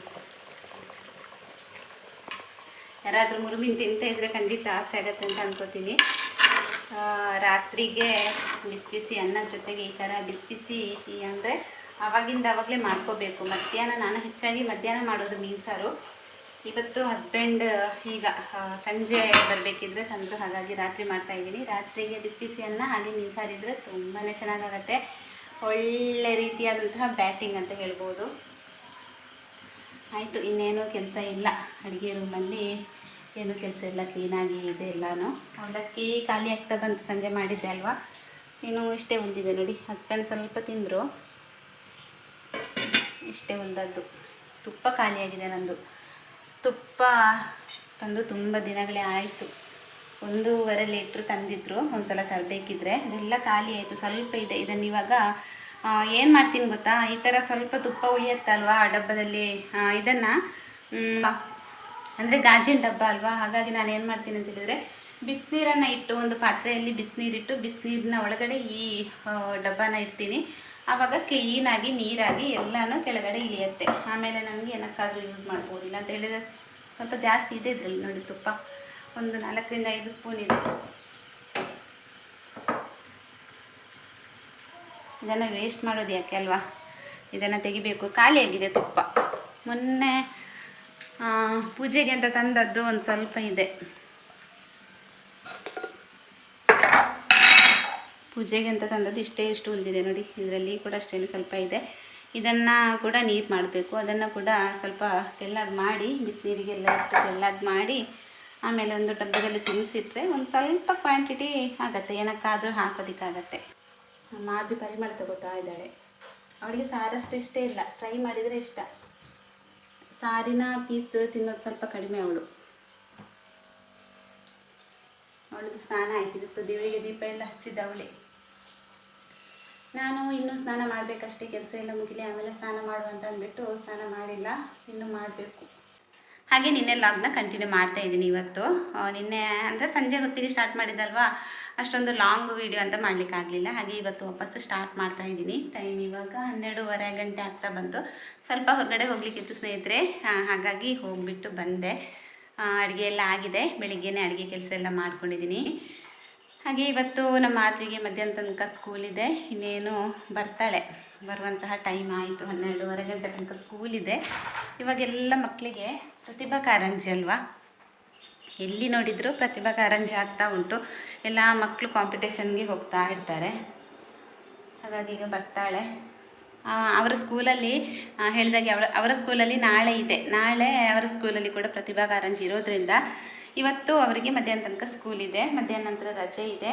ಯಾರಾದರೂ ಮುರುಮೀನು ತಿಂತಾ ಇದ್ದರೆ ಖಂಡಿತ ಆಸೆ ಆಗುತ್ತೆ ಅಂತ ಅನ್ಕೋತೀನಿ. ರಾತ್ರಿಗೆ ಬಿಸಿ ಬಿಸಿ ಅನ್ನ ಜೊತೆಗೆ ಈ ಥರ ಬಿಸಿ ಬಿಸಿ ಅಂದರೆ ಆವಾಗಿಂದ ಆವಾಗಲೇ ಮಾಡ್ಕೋಬೇಕು. ಮಧ್ಯಾಹ್ನ ನಾನು ಹೆಚ್ಚಾಗಿ ಮಧ್ಯಾಹ್ನ ಮಾಡೋದು ಮೀನು ಸಾರು. ಇವತ್ತು ಹಸ್ಬೆಂಡ್ ಈಗ ಸಂಜೆ ಬರಬೇಕಿದ್ರೆ ತಂದರು, ಹಾಗಾಗಿ ರಾತ್ರಿ ಮಾಡ್ತಾಯಿದ್ದೀನಿ. ರಾತ್ರಿಗೆ ಬಿಸಿ ಬಿಸಿ ಅನ್ನ ಹಾಗೆ ಮೀನು ಸಾರು ಇದ್ದರೆ ತುಂಬಾ ಚೆನ್ನಾಗಾಗತ್ತೆ. ಒಳ್ಳೆ ರೀತಿಯಾದಂತಹ ಬ್ಯಾಟಿಂಗ್ ಅಂತ ಹೇಳ್ಬೋದು. ಆಯಿತು, ಇನ್ನೇನು ಕೆಲಸ ಇಲ್ಲ. ಅಡುಗೆ ರೂಮಲ್ಲಿ ಏನೂ ಕೆಲಸ ಇಲ್ಲ, ಕ್ಲೀನಾಗಿ ಇದೆ ಎಲ್ಲನೂ. ಅವಲಕ್ಕಿ ಖಾಲಿ ಆಗ್ತಾ ಬಂತು, ಸಂಜೆ ಮಾಡಿದ್ದೆ ಅಲ್ವಾ. ಇನ್ನು ಇಷ್ಟೇ ಉಳಿದಿದೆ ನೋಡಿ. ಹಸ್ಬೆಂಡ್ ಸ್ವಲ್ಪ ತಿಂದರು, ಇಷ್ಟೇ ಉಳಿದದ್ದು. ತುಪ್ಪ ಖಾಲಿಯಾಗಿದೆ ನಂದು. ತುಪ್ಪ ತಂದು ತುಂಬ ದಿನಗಳೇ ಆಯಿತು. 1.5 ಲೀಟ್ರ್ ತಂದಿದ್ರು ಒಂದು ಸಲ ತರಬೇಕಿದ್ರೆ. ಅದೆಲ್ಲ ಖಾಲಿ ಆಯಿತು. ಸ್ವಲ್ಪ ಇದೆ. ಇದನ್ನು ಇವಾಗ ಏನು ಮಾಡ್ತೀನಿ ಗೊತ್ತಾ, ಈ ಥರ ಸ್ವಲ್ಪ ತುಪ್ಪ ಉಳಿಯುತ್ತಲ್ವ ಆ ಡಬ್ಬದಲ್ಲಿ, ಇದನ್ನು ಅಂದರೆ ಗಾಜಿನ ಡಬ್ಬ ಅಲ್ವಾ. ಹಾಗಾಗಿ ನಾನು ಏನು ಮಾಡ್ತೀನಿ ಅಂತ ಹೇಳಿದರೆ, ಬಿಸಿನೀರನ್ನು ಇಟ್ಟು ಒಂದು ಪಾತ್ರೆಯಲ್ಲಿ ಬಿಸಿನೀರಿಟ್ಟು ಬಿಸಿನೀರಿನ ಒಳಗಡೆ ಈ ಡಬ್ಬನ ಇಡ್ತೀನಿ. ಆವಾಗ ಕ್ಲೀನಾಗಿ ನೀರಾಗಿ ಎಲ್ಲನೂ ಕೆಳಗಡೆ ಇಳಿಯುತ್ತೆ. ಆಮೇಲೆ ನಮಗೆ ಏನಕ್ಕಾದರೂ ಯೂಸ್ ಮಾಡ್ಬೋದು. ಇಲ್ಲ ಅಂತ ಹೇಳಿದರೆ ಸ್ವಲ್ಪ ಜಾಸ್ತಿ ಇದೆ ಇದರಲ್ಲಿ ನೋಡಿ. ತುಪ್ಪ ಒಂದು 4 ರಿಂದ 5 ಸ್ಪೂನ್ ಇದೆ. ಇದನ್ನು ವೇಸ್ಟ್ ಮಾಡೋದು ಯಾಕೆ ಅಲ್ವಾ, ಇದನ್ನು ತೆಗಿಬೇಕು. ಖಾಲಿಯಾಗಿದೆ ತುಪ್ಪ. ಮೊನ್ನೆ ಪೂಜೆಗೆ ಅಂತ ತಂದದ್ದು ಒಂದು ಸ್ವಲ್ಪ ಇದೆ. ಪೂಜೆಗೆ ಅಂತ ತಂದದ್ದು ಇಷ್ಟು ಉಳಿದಿದೆ ನೋಡಿ. ಇದರಲ್ಲಿ ಕೂಡ ಅಷ್ಟೇ ಸ್ವಲ್ಪ ಇದೆ. ಇದನ್ನು ಕೂಡ ನೀರು ಮಾಡಬೇಕು. ಅದನ್ನು ಕೂಡ ಸ್ವಲ್ಪ ತೆಳ್ಳಗೆ ಮಾಡಿ, ಬಿಸಿನೀರಿಗೆಲ್ಲ ಇಟ್ಟು ತೆಳ್ಳಗೆ ಮಾಡಿ ಆಮೇಲೆ ಒಂದು ಡಬ್ಬದಲ್ಲಿ ತುಂಬಿಸಿಟ್ರೆ ಒಂದು ಸ್ವಲ್ಪ ಕ್ವಾಂಟಿಟಿ ಆಗುತ್ತೆ. ಏನಕ್ಕಾದರೂ ಹಾಕೋದಕ್ಕಾಗತ್ತೆ. ಮಾದಿ ಪರಿಮಳ ತಗೋತಾ ಇದ್ದಾಳೆ. ಅವಳಿಗೆ ಸಾರಷ್ಟು ಇಷ್ಟೇ ಇಲ್ಲ, ಫ್ರೈ ಮಾಡಿದರೆ ಇಷ್ಟ. ಸಾರಿನ ಪೀಸ್ ತಿನ್ನೋದು ಸ್ವಲ್ಪ ಕಡಿಮೆ ಅವಳು. ಅವಳದು ಸ್ನಾನ ಆಯ್ತಿತ್ತು, ದೇವರಿಗೆ ದೀಪ ಎಲ್ಲ ಹಚ್ಚಿದ್ದ ಅವಳೇ. ನಾನು ಇನ್ನೂ ಸ್ನಾನ ಮಾಡಬೇಕಷ್ಟೇ, ಕೆಲಸ ಎಲ್ಲ ಮುಗಿಲಿ ಆಮೇಲೆ ಸ್ನಾನ ಮಾಡುವಂತ ಅಂದ್ಬಿಟ್ಟು ಸ್ನಾನ ಮಾಡಿಲ್ಲ, ಇನ್ನೂ ಮಾಡಬೇಕು. ಹಾಗೆ ನಿನ್ನೆ ಲಾಗ್ನ ಕಂಟಿನ್ಯೂ ಮಾಡ್ತಾ ಇದ್ದೀನಿ. ಇವತ್ತು ನಿನ್ನೆ ಅಂದರೆ ಸಂಜೆ ಹೊತ್ತಿಗೆ ಸ್ಟಾರ್ಟ್ ಮಾಡಿದ್ದಲ್ವಾ, ಅಷ್ಟೊಂದು ಲಾಂಗ್ ವೀಡಿಯೋ ಅಂತ ಮಾಡಲಿಕ್ಕಾಗಲಿಲ್ಲ. ಹಾಗೆ ಇವತ್ತು ವಾಪಸ್ಸು ಸ್ಟಾರ್ಟ್ ಮಾಡ್ತಾ ಇದ್ದೀನಿ. ಟೈಮ್ ಇವಾಗ 12:30 ಗಂಟೆ ಆಗ್ತಾ ಬಂತು. ಸ್ವಲ್ಪ ಹೊರಗಡೆ ಹೋಗ್ಲಿಕ್ಕಿತ್ತು ಸ್ನೇಹಿತರೆ, ಹಾಗಾಗಿ ಹೋಗಿಬಿಟ್ಟು ಬಂದೆ. ಅಡುಗೆ ಎಲ್ಲ ಆಗಿದೆ, ಬೆಳಿಗ್ಗೆನೇ ಅಡುಗೆ ಕೆಲಸ ಎಲ್ಲ ಮಾಡ್ಕೊಂಡಿದ್ದೀನಿ. ಹಾಗೆ ಇವತ್ತು ನಮ್ಮ ಮಾತೃಗೆ ಮಧ್ಯಾಹ್ನ ತನಕ ಸ್ಕೂಲಿದೆ. ಇನ್ನೇನು ಬರ್ತಾಳೆ, ಬರುವಂತಹ ಟೈಮ್ ಆಯಿತು. 12:30 ಗಂಟೆ ತನಕ ಸ್ಕೂಲಿದೆ. ಇವಾಗೆಲ್ಲ ಮಕ್ಕಳಿಗೆ ಪ್ರತಿಭಾ ಕಾರಂಜಿ ಅಲ್ವಾ, ಎಲ್ಲಿ ನೋಡಿದರೂ ಪ್ರತಿಭಾ ಕಾರಂಜಿ ಆಗ್ತಾ ಉಂಟು. ಎಲ್ಲ ಮಕ್ಕಳು ಕಾಂಪಿಟೇಷನ್ಗೆ ಹೋಗ್ತಾ ಇರ್ತಾರೆ. ಹಾಗಾಗಿ ಈಗ ಬರ್ತಾಳೆ. ಅವರ ಸ್ಕೂಲಲ್ಲಿ ಹೇಳಿದಾಗೆ ಅವರ ಸ್ಕೂಲಲ್ಲಿ ನಾಳೆ ಇದೆ. ನಾಳೆ ಅವರ ಸ್ಕೂಲಲ್ಲಿ ಕೂಡ ಪ್ರತಿಭಾ ಕಾರಂಜಿ ಇರೋದ್ರಿಂದ ಇವತ್ತು ಅವರಿಗೆ ಮಧ್ಯಾಹ್ನ ತನಕ ಸ್ಕೂಲ್ ಇದೆ, ಮಧ್ಯಾಹ್ನ ನಂತರ ರಜೆ ಇದೆ.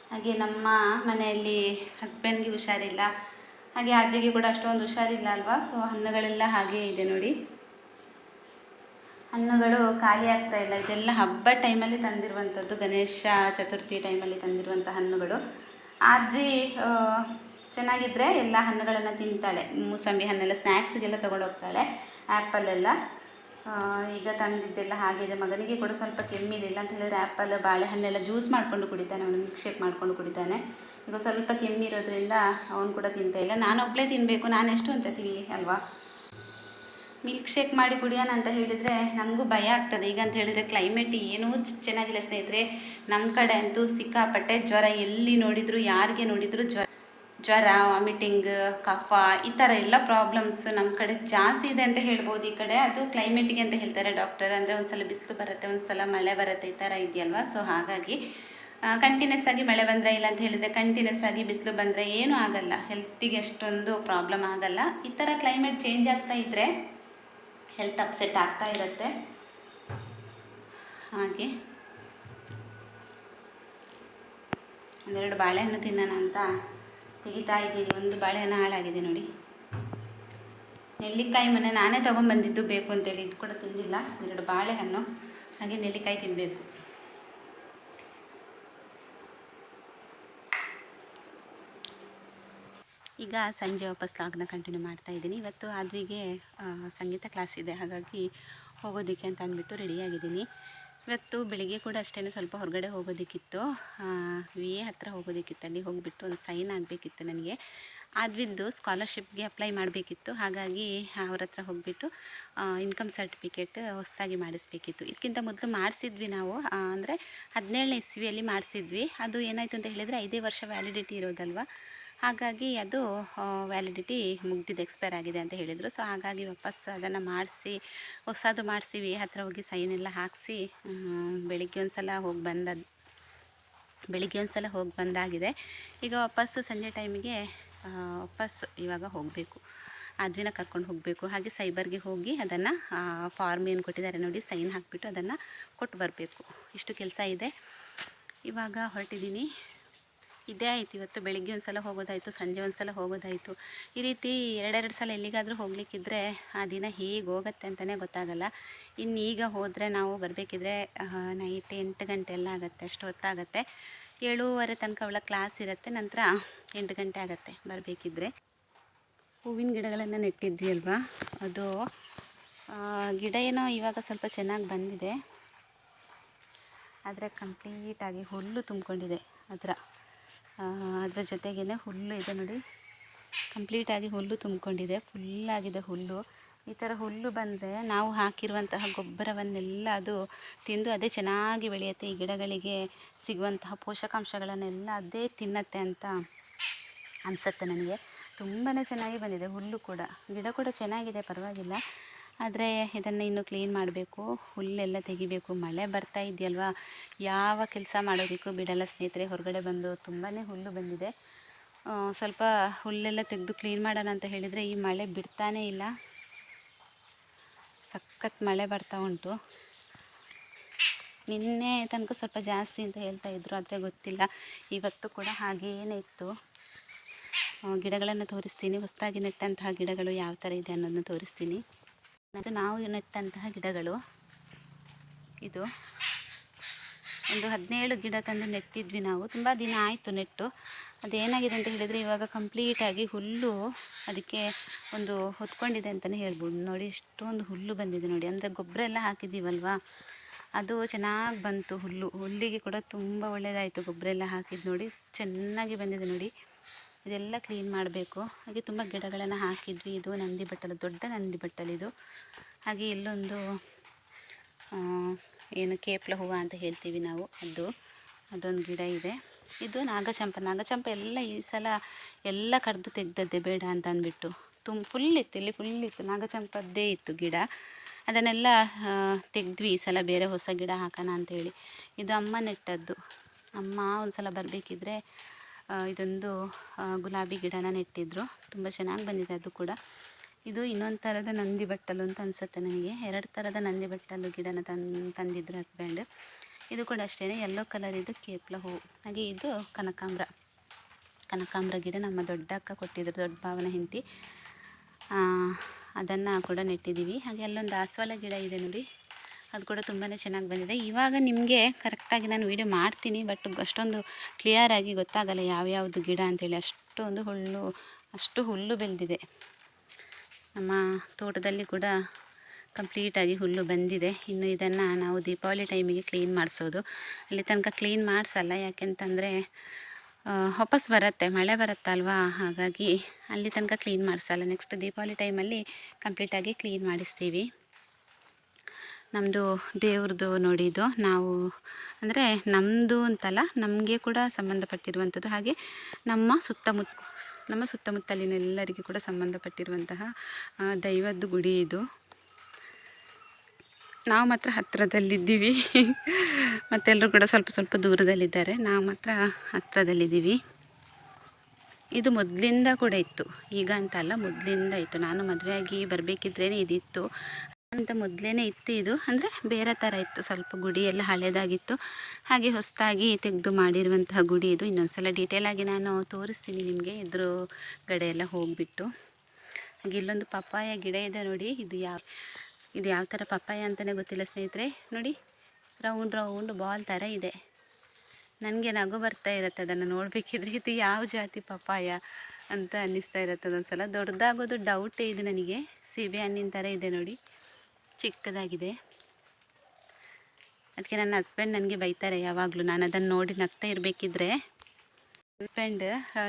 ಹಾಗೆ ನಮ್ಮ ಮನೆಯಲ್ಲಿ ಹಸ್ಬೆಂಡ್ಗೆ ಹುಷಾರಿಲ್ಲ, ಹಾಗೆ ಅಜ್ಜಿಗೆ ಕೂಡ ಅಷ್ಟೊಂದು ಹುಷಾರಿಲ್ಲ ಅಲ್ವಾ. ಸೊ ಹಣ್ಣುಗಳೆಲ್ಲ ಹಾಗೇ ಇದೆ ನೋಡಿ. ಹಣ್ಣುಗಳು ಖಾಲಿ ಆಗ್ತಾ ಇಲ್ಲ. ಇದೆಲ್ಲ ಹಬ್ಬ ಟೈಮಲ್ಲಿ ತಂದಿರುವಂಥದ್ದು, ಗಣೇಶ ಚತುರ್ಥಿ ಟೈಮಲ್ಲಿ ತಂದಿರುವಂಥ ಹಣ್ಣುಗಳು. ಆದ್ವಿ ಚೆನ್ನಾಗಿದ್ದರೆ ಎಲ್ಲ ಹಣ್ಣುಗಳನ್ನು ತಿಂತಾಳೆ. ಮೂಸಂಬಿ ಹಣ್ಣೆಲ್ಲ ಸ್ನ್ಯಾಕ್ಸಿಗೆಲ್ಲ ತೊಗೊಂಡೋಗ್ತಾಳೆ. ಆ್ಯಪಲ್ಲೆಲ್ಲ ಈಗ ತಂದಿದ್ದೆಲ್ಲ ಹಾಗಿದೆ. ಮಗನಿಗೆ ಕೂಡ ಸ್ವಲ್ಪ ಕೆಮ್ಮಿದೆ. ಇಲ್ಲ ಅಂತ ಹೇಳಿದರೆ ಆ್ಯಪಲ್ ಬಾಳೆಹಣ್ಣೆಲ್ಲ ಜ್ಯೂಸ್ ಮಾಡಿಕೊಂಡು ಕುಡಿತಾನೆ, ಅವನು ಮಿಲ್ಕ್ ಶೇಕ್ ಮಾಡಿಕೊಂಡು ಕುಡಿತಾನೆ. ಈಗ ಸ್ವಲ್ಪ ಕೆಮ್ಮಿರೋದ್ರಿಂದ ಅವನು ಕೂಡ ತಿಂತಾಯಿಲ್ಲ. ನಾನು ಒಬ್ಬಳೇ ತಿನ್ನಬೇಕು, ನಾನೆಷ್ಟು ಅಂತ ತಿನ್ನಲಿ ಅಲ್ವಾ. ಮಿಲ್ಕ್ ಶೇಕ್ ಮಾಡಿ ಕುಡಿಯೋಣ ಅಂತ ಹೇಳಿದರೆ ನನಗೂ ಭಯ ಆಗ್ತದೆ. ಈಗ ಅಂತ ಹೇಳಿದರೆ ಕ್ಲೈಮೇಟ್ ಏನೂ ಚೆನ್ನಾಗಿಲ್ಲ ಸ್ನೇಹಿತರೆ. ನಮ್ಮ ಕಡೆ ಅಂತೂ ಸಿಕ್ಕಾಪಟ್ಟೆ ಜ್ವರ. ಎಲ್ಲಿ ನೋಡಿದರೂ ಯಾರಿಗೆ ನೋಡಿದರೂ ಜ್ವರ, ವಾಮಿಟಿಂಗ್, ಕಫ, ಈ ಥರ ಎಲ್ಲ ಪ್ರಾಬ್ಲಮ್ಸ್ ನಮ್ಮ ಕಡೆ ಜಾಸ್ತಿ ಇದೆ ಅಂತ ಹೇಳ್ಬೋದು ಈ ಕಡೆ. ಅದು ಕ್ಲೈಮೇಟಿಗೆ ಅಂತ ಹೇಳ್ತಾರೆ ಡಾಕ್ಟರ್. ಅಂದರೆ ಒಂದು ಸಲ ಬಿಸಿಲು ಬರುತ್ತೆ, ಒಂದು ಸಲ ಮಳೆ ಬರುತ್ತೆ, ಈ ಥರ ಇದೆಯಲ್ವ. ಸೊ ಹಾಗಾಗಿ ಕಂಟಿನ್ಯೂಸ್ ಆಗಿ ಮಳೆ ಬಂದರೆ, ಇಲ್ಲ ಅಂತ ಹೇಳಿದರೆ ಕಂಟಿನ್ಯೂಸ್ ಆಗಿ ಬಿಸಿಲು ಬಂದರೆ ಏನೂ ಆಗಲ್ಲ, ಹೆಲ್ತಿಗೆ ಅಷ್ಟೊಂದು ಪ್ರಾಬ್ಲಮ್ ಆಗಲ್ಲ. ಈ ಥರ ಕ್ಲೈಮೇಟ್ ಚೇಂಜ್ ಆಗ್ತಾ ಇದ್ದರೆ ಹೆಲ್ತ್ ಅಪ್ಸೆಟ್ ಆಗ್ತಾ ಇರುತ್ತೆ. ಹಾಗೆ ಒಂದೆರಡು ಬಾಳೆಹಣ್ಣು ತಿನ್ನೋಣ ಅಂತ ತೆಗಿತಾ ಇದ್ದೀನಿ. ಒಂದು ಬಾಳೆಹಣ್ಣು ಹಾಳಾಗಿದೆ ನೋಡಿ. ನೆಲ್ಲಿಕಾಯಿ ಮೊನ್ನೆ ನಾನೇ ತೊಗೊಂಬಂದಿದ್ದು ಬೇಕು ಅಂತೇಳಿ, ಇದು ಕೂಡ ತಿಂದಿಲ್ಲ. 2 ಬಾಳೆಹಣ್ಣು ಹಾಗೆ ನೆಲ್ಲಿಕಾಯಿ ತಿನ್ನಬೇಕು. ಈಗ ಸಂಜೆ ವಾಪಸ್ ಲಾಗ್ನ ಕಂಟಿನ್ಯೂ ಮಾಡ್ತಾ ಇದ್ದೀನಿ. ಇವತ್ತು ಆದ್ವಿಗೆ ಸಂಗೀತ ಕ್ಲಾಸ್ ಇದೆ, ಹಾಗಾಗಿ ಹೋಗೋದಕ್ಕೆ ಅಂತ ಅಂದ್ಬಿಟ್ಟು ರೆಡಿಯಾಗಿದ್ದೀನಿ. ಇವತ್ತು ಬೆಳಿಗ್ಗೆ ಕೂಡ ಅಷ್ಟೇ ಸ್ವಲ್ಪ ಹೊರಗಡೆ ಹೋಗೋದಕ್ಕಿತ್ತು, VA ಹತ್ರ ಹೋಗೋದಕ್ಕಿತ್ತು. ಅಲ್ಲಿ ಹೋಗಿಬಿಟ್ಟು ಒಂದು ಸೈನ್ ಆಗಬೇಕಿತ್ತು ನನಗೆ. ಆದ್ವಿದ್ದು ಸ್ಕಾಲರ್ಶಿಪ್ಗೆ ಅಪ್ಲೈ ಮಾಡಬೇಕಿತ್ತು. ಹಾಗಾಗಿ ಅವ್ರ ಹತ್ರ ಹೋಗಿಬಿಟ್ಟು ಇನ್ಕಮ್ ಸರ್ಟಿಫಿಕೇಟ್ ಹೊಸದಾಗಿ ಮಾಡಿಸ್ಬೇಕಿತ್ತು. ಇದಕ್ಕಿಂತ ಮೊದಲು ಮಾಡಿಸಿದ್ವಿ ನಾವು, ಅಂದರೆ 17ನೇ ಇಸ್ವಿಯಲ್ಲಿ ಮಾಡಿಸಿದ್ವಿ. ಅದು ಏನಾಯಿತು ಅಂತ ಹೇಳಿದರೆ 5 ವರ್ಷ ವ್ಯಾಲಿಡಿಟಿ ಇರೋದಲ್ವ, ಹಾಗಾಗಿ ಅದು ವ್ಯಾಲಿಡಿಟಿ ಮುಗ್ದಿದ್ದು, ಎಕ್ಸ್ಪೈರ್ ಆಗಿದೆ ಅಂತ ಹೇಳಿದರು. ಸೊ ಹಾಗಾಗಿ ವಾಪಸ್ ಅದನ್ನು ಮಾಡಿಸಿ ಹೊಸದು ಮಾಡಿಸಿ VA ಹತ್ರ ಹೋಗಿ ಸೈನೆಲ್ಲ ಹಾಕಿಸಿ ಬೆಳಿಗ್ಗೆ ಒಂದು ಸಲ ಹೋಗಿ ಬಂದಾಗಿದೆ. ಈಗ ವಾಪಸ್ಸು ಸಂಜೆ ಟೈಮಿಗೆ ವಾಪಸ್ ಇವಾಗ ಹೋಗಬೇಕು, ಆದ್ವಿನ ಕರ್ಕೊಂಡು ಹೋಗಬೇಕು. ಹಾಗೆ ಸೈಬರ್ಗೆ ಹೋಗಿ ಅದನ್ನು ಫಾರ್ಮ್ ಏನು ಕೊಟ್ಟಿದ್ದಾರೆ ನೋಡಿ, ಸೈನ್ ಹಾಕಿಬಿಟ್ಟು ಅದನ್ನು ಕೊಟ್ಟು ಬರಬೇಕು. ಇಷ್ಟು ಕೆಲಸ ಇದೆ. ಇವಾಗ ಹೊರಟಿದ್ದೀನಿ. ಇದೇ ಆಯಿತು. ಇವತ್ತು ಬೆಳಿಗ್ಗೆ ಒಂದು ಸಲ ಹೋಗೋದಾಯಿತು, ಸಂಜೆ ಒಂದು ಸಲ ಹೋಗೋದಾಯಿತು. ಈ ರೀತಿ 2 ಸಲ ಎಲ್ಲಿಗಾದರೂ ಹೋಗಲಿಕ್ಕಿದ್ರೆ ಆ ದಿನ ಹೇಗೆ ಹೋಗುತ್ತೆ ಅಂತಲೇ ಗೊತ್ತಾಗಲ್ಲ. ಇನ್ನೀಗ ಹೋದರೆ ನಾವು ಬರಬೇಕಿದ್ರೆ ನೈಟ್ 8 ಗಂಟೆ ಎಲ್ಲ ಆಗುತ್ತೆ, ಅಷ್ಟು ಹೊತ್ತಾಗುತ್ತೆ. 7:30 ತನಕ ಅವಳ ಕ್ಲಾಸ್ ಇರುತ್ತೆ, ನಂತರ 8 ಗಂಟೆ ಆಗುತ್ತೆ ಬರಬೇಕಿದ್ರೆ. ಹೂವಿನ ಗಿಡಗಳನ್ನು ನೆಟ್ಟಿದ್ವಿ ಅಲ್ವಾ, ಅದು ಗಿಡ ಏನೋ ಇವಾಗ ಸ್ವಲ್ಪ ಚೆನ್ನಾಗಿ ಬಂದಿದೆ, ಆದರೆ ಕಂಪ್ಲೀಟಾಗಿ ಹುಲ್ಲು ತುಂಬಿಕೊಂಡಿದೆ. ಅದರ ಜೊತೆಗೇ ಹುಲ್ಲು ಇದೆ ನೋಡಿ, ಕಂಪ್ಲೀಟಾಗಿ ಹುಲ್ಲು ತುಂಬಿಕೊಂಡಿದೆ, ಫುಲ್ಲಾಗಿದೆ ಹುಲ್ಲು. ಈ ಥರ ಹುಲ್ಲು ಬಂದರೆ ನಾವು ಹಾಕಿರುವಂತಹ ಗೊಬ್ಬರವನ್ನೆಲ್ಲ ಅದು ತಿಂದು ಅದೇ ಚೆನ್ನಾಗಿ ಬೆಳೆಯುತ್ತೆ. ಈ ಗಿಡಗಳಿಗೆ ಸಿಗುವಂತಹ ಪೋಷಕಾಂಶಗಳನ್ನೆಲ್ಲ ಅದೇ ತಿನ್ನತ್ತೆ ಅಂತ ಅನಿಸುತ್ತೆ ನನಗೆ. ತುಂಬಾ ಚೆನ್ನಾಗಿ ಬಂದಿದೆ ಹುಲ್ಲು ಕೂಡ. ಗಿಡ ಕೂಡ ಚೆನ್ನಾಗಿದೆ, ಪರವಾಗಿಲ್ಲ. ಆದರೆ ಇದನ್ನು ಇನ್ನೂ ಕ್ಲೀನ್ ಮಾಡಬೇಕು, ಹುಲ್ಲೆಲ್ಲ ತೆಗಿಬೇಕು. ಮಳೆ ಬರ್ತಾ ಇದೆಯಲ್ವಾ, ಯಾವ ಕೆಲಸ ಮಾಡೋದಕ್ಕೂ ಬಿಡಲ್ಲ ಸ್ನೇಹಿತರೆ. ಹೊರಗಡೆ ಬಂದು ತುಂಬಾ ಹುಲ್ಲು ಬಂದಿದೆ. ಸ್ವಲ್ಪ ಹುಲ್ಲೆಲ್ಲ ತೆಗೆದು ಕ್ಲೀನ್ ಮಾಡೋಣ ಅಂತ ಹೇಳಿದರೆ ಈ ಮಳೆ ಬಿಡ್ತಾನೇ ಇಲ್ಲ, ಸಖತ್ ಮಳೆ ಬರ್ತಾ ಉಂಟು. ನಿನ್ನೆ ತನಕ ಸ್ವಲ್ಪ ಜಾಸ್ತಿ ಅಂತ ಹೇಳ್ತಾ ಇದ್ರು, ಆದರೆ ಗೊತ್ತಿಲ್ಲ. ಇವತ್ತು ಕೂಡ ಹಾಗೇನೇ ಇತ್ತು. ಗಿಡಗಳನ್ನು ತೋರಿಸ್ತೀನಿ, ಹೊಸದಾಗಿ ನೆಟ್ಟಂತಹ ಗಿಡಗಳು ಯಾವ ಥರ ಇದೆ ಅನ್ನೋದನ್ನ ತೋರಿಸ್ತೀನಿ. ಅದು ನಾವು ನೆಟ್ಟಂತಹ ಗಿಡಗಳು. ಇದು ಒಂದು 17 ಗಿಡ ತಂದು ನೆಟ್ಟಿದ್ವಿ ನಾವು. ತುಂಬ ದಿನ ಆಯಿತು ನೆಟ್ಟು. ಅದೇನಾಗಿದೆ ಅಂತ ಹೇಳಿದರೆ ಇವಾಗ ಕಂಪ್ಲೀಟಾಗಿ ಹುಲ್ಲು ಅದಕ್ಕೆ ಒಂದು ಹೊತ್ಕೊಂಡಿದೆ ಅಂತಲೇ ಹೇಳ್ಬೋದು. ನೋಡಿ ಎಷ್ಟೊಂದು ಹುಲ್ಲು ಬಂದಿದೆ ನೋಡಿ. ಅಂದರೆ ಗೊಬ್ಬರ ಎಲ್ಲ ಹಾಕಿದ್ದೀವಲ್ವ, ಅದು ಚೆನ್ನಾಗಿ ಬಂತು. ಹುಲ್ಲಿಗೆ ಕೂಡ ತುಂಬ ಒಳ್ಳೆಯದಾಯಿತು ಗೊಬ್ಬರ ಎಲ್ಲ ಹಾಕಿದ್ದು ನೋಡಿ, ಚೆನ್ನಾಗಿ ಬಂದಿದೆ ನೋಡಿ. ಇದೆಲ್ಲ ಕ್ಲೀನ್ ಮಾಡಬೇಕು. ಹಾಗೆ ತುಂಬ ಗಿಡಗಳನ್ನು ಹಾಕಿದ್ವಿ. ಇದು ನಂದಿ ಬಟ್ಟಲು, ದೊಡ್ಡ ನಂದಿ ಬಟ್ಟಲಿದು. ಹಾಗೆ ಇಲ್ಲೊಂದು ಏನು ಕೇಪ್ಲ ಹೂವು ಅಂತ ಹೇಳ್ತೀವಿ ನಾವು, ಅದೊಂದು ಗಿಡ ಇದೆ. ಇದು ನಾಗಚಂಪ ಎಲ್ಲ ಈ ಸಲ ಎಲ್ಲ ಕಡ್ದು ತೆಗ್ದದ್ದೆ ಬೇಡ ಅಂತ ಅಂದ್ಬಿಟ್ಟು. ಫುಲ್ಲಿತ್ತು, ಇಲ್ಲಿ ಫುಲ್ಲಿತ್ತು, ನಾಗಚಂಪದ್ದೇ ಇತ್ತು ಗಿಡ. ಅದನ್ನೆಲ್ಲ ತೆಗೆದ್ವಿ ಈ ಸಲ, ಬೇರೆ ಹೊಸ ಗಿಡ ಹಾಕೋಣ ಅಂತೇಳಿ. ಇದು ಅಮ್ಮ ನೆಟ್ಟದ್ದು. ಅಮ್ಮ ಒಂದು ಸಲ ಬರಬೇಕಿದ್ರೆ ಇದೊಂದು ಗುಲಾಬಿ ಗಿಡನ ನೆಟ್ಟಿದ್ರು, ತುಂಬ ಚೆನ್ನಾಗಿ ಬಂದಿದೆ ಅದು ಕೂಡ. ಇದು ಇನ್ನೊಂದು ಥರದ ನಂದಿ ಬಟ್ಟಲು ಅಂತ ಅನಿಸುತ್ತೆ ನನಗೆ. 2 ಥರದ ನಂದಿ ಬಟ್ಟಲು ಗಿಡನ ತಂದಿದ್ರು ಹಸ್ಬೆಂಡ್. ಇದು ಕೂಡ ಅಷ್ಟೇ, ಯೆಲ್ಲೋ ಕಲರ್ ಇದು ಕೇಪ್ಲ ಹೂವು. ಹಾಗೆ ಇದು ಕನಕಾಂಬ್ರ ಗಿಡ ನಮ್ಮ ದೊಡ್ಡ ಅಕ್ಕ ಕೊಟ್ಟಿದ್ರು, ದೊಡ್ಡ ಭಾವನ ಹೆಂಡತಿ. ಅದನ್ನು ಕೂಡ ನೆಟ್ಟಿದ್ದೀವಿ. ಹಾಗೆ ಅಲ್ಲೊಂದು ದಾಸವಾಳ ಗಿಡ ಇದೆ ನೋಡಿ, ಅದು ಕೂಡ ತುಂಬಾ ಚೆನ್ನಾಗಿ ಬಂದಿದೆ. ಇವಾಗ ನಿಮಗೆ ಕರೆಕ್ಟಾಗಿ ನಾನು ವೀಡಿಯೋ ಮಾಡ್ತೀನಿ, ಬಟ್ ಅಷ್ಟೊಂದು ಕ್ಲಿಯರಾಗಿ ಗೊತ್ತಾಗಲ್ಲ ಯಾವ್ಯಾವುದು ಗಿಡ ಅಂಥೇಳಿ. ಅಷ್ಟು ಹುಲ್ಲು ಬೆಳೆದಿದೆ. ನಮ್ಮ ತೋಟದಲ್ಲಿ ಕೂಡ ಕಂಪ್ಲೀಟಾಗಿ ಹುಲ್ಲು ಬಂದಿದೆ. ಇನ್ನು ಇದನ್ನು ನಾವು ದೀಪಾವಳಿ ಟೈಮಿಗೆ ಕ್ಲೀನ್ ಮಾಡಿಸೋದು. ಅಲ್ಲಿ ತನಕ ಕ್ಲೀನ್ ಮಾಡಿಸಲ್ಲ, ಯಾಕೆಂತಂದರೆ ವಾಪಸ್ ಬರುತ್ತೆ, ಮಳೆ ಬರುತ್ತಲ್ವಾ, ಹಾಗಾಗಿ ಅಲ್ಲಿ ತನಕ ಕ್ಲೀನ್ ಮಾಡಿಸಲ್ಲ. ನೆಕ್ಸ್ಟ್ ದೀಪಾವಳಿ ಟೈಮಲ್ಲಿ ಕಂಪ್ಲೀಟಾಗಿ ಕ್ಲೀನ್ ಮಾಡಿಸ್ತೀವಿ. ನಮ್ಮದು ದೇವ್ರದ್ದು ನೋಡಿ, ಇದು ನಾವು ಅಂದರೆ ನಮ್ಮದು ಅಂತಲ್ಲ, ನಮಗೆ ಕೂಡ ಸಂಬಂಧಪಟ್ಟಿರುವಂಥದ್ದು. ಹಾಗೆ ನಮ್ಮ ಸುತ್ತಮುತ್ತಲಿನ ಎಲ್ಲರಿಗೂ ಕೂಡ ಸಂಬಂಧಪಟ್ಟಿರುವಂತಹ ದೈವದ್ದು ಗುಡಿ ಇದು. ನಾವು ಮಾತ್ರ ಹತ್ತಿರದಲ್ಲಿದ್ದೀವಿ ಮತ್ತೆಲ್ಲರೂ ಕೂಡ ಸ್ವಲ್ಪ ದೂರದಲ್ಲಿದ್ದಾರೆ, ನಾವು ಮಾತ್ರ ಹತ್ತಿರದಲ್ಲಿದ್ದೀವಿ. ಇದು ಮೊದಲಿಂದ ಕೂಡ ಇತ್ತು, ಈಗ ಅಂತ ಅಲ್ಲ, ಮೊದಲಿಂದ ಇತ್ತು. ನಾನು ಮದುವೆಯಾಗಿ ಬರಬೇಕಿದ್ರೇ ಇದಿತ್ತು ಅಂತ ಮೊದಲೇ ಇತ್ತು. ಇದು ಅಂದರೆ ಬೇರೆ ಥರ ಇತ್ತು, ಸ್ವಲ್ಪ ಗುಡಿ ಎಲ್ಲ ಹಳೇದಾಗಿತ್ತು. ಹಾಗೆ ಹೊಸದಾಗಿ ತೆಗೆದು ಮಾಡಿರುವಂತಹ ಗುಡಿ ಇದು. ಇನ್ನೊಂದ್ಸಲ ಡೀಟೇಲಾಗಿ ನಾನು ತೋರಿಸ್ತೀನಿ ನಿಮಗೆ ಎದುರುಗಡೆ ಎಲ್ಲ ಹೋಗಿಬಿಟ್ಟು. ಹಾಗೆ ಇಲ್ಲೊಂದು ಪಪ್ಪಾಯ ಗಿಡ ಇದೆ ನೋಡಿ. ಇದು ಯಾವ ಥರ ಪಪ್ಪಾಯ ಅಂತಲೇ ಗೊತ್ತಿಲ್ಲ ಸ್ನೇಹಿತರೆ. ನೋಡಿ, ರೌಂಡ್ ಬಾಲ್ ಥರ ಇದೆ. ನನಗೆ ನಗು ಬರ್ತಾ ಇರುತ್ತೆ ಅದನ್ನು ನೋಡಬೇಕಿದ್ರೆ. ಇದು ಯಾವ ಜಾತಿ ಪಪ್ಪಾಯ ಅಂತ ಅನ್ನಿಸ್ತಾ ಇರುತ್ತೆ ಒಂದೊಂದ್ಸಲ. ದೊಡ್ಡದಾಗೋದು ಡೌಟೇ ಇದು ನನಗೆ. ಸೀಬೆ ಹಣ್ಣಿನ ಥರ ಇದೆ ನೋಡಿ, ಚಿಕ್ಕದಾಗಿದೆ. ಅದಕ್ಕೆ ನನ್ನ ಹಸ್ಬೆಂಡ್ ನನಗೆ ಬೈತಾರೆ ಯಾವಾಗಲೂ, ನಾನು ಅದನ್ನು ನೋಡಿ ನಗ್ತಾ ಇರಬೇಕಿದ್ರೆ.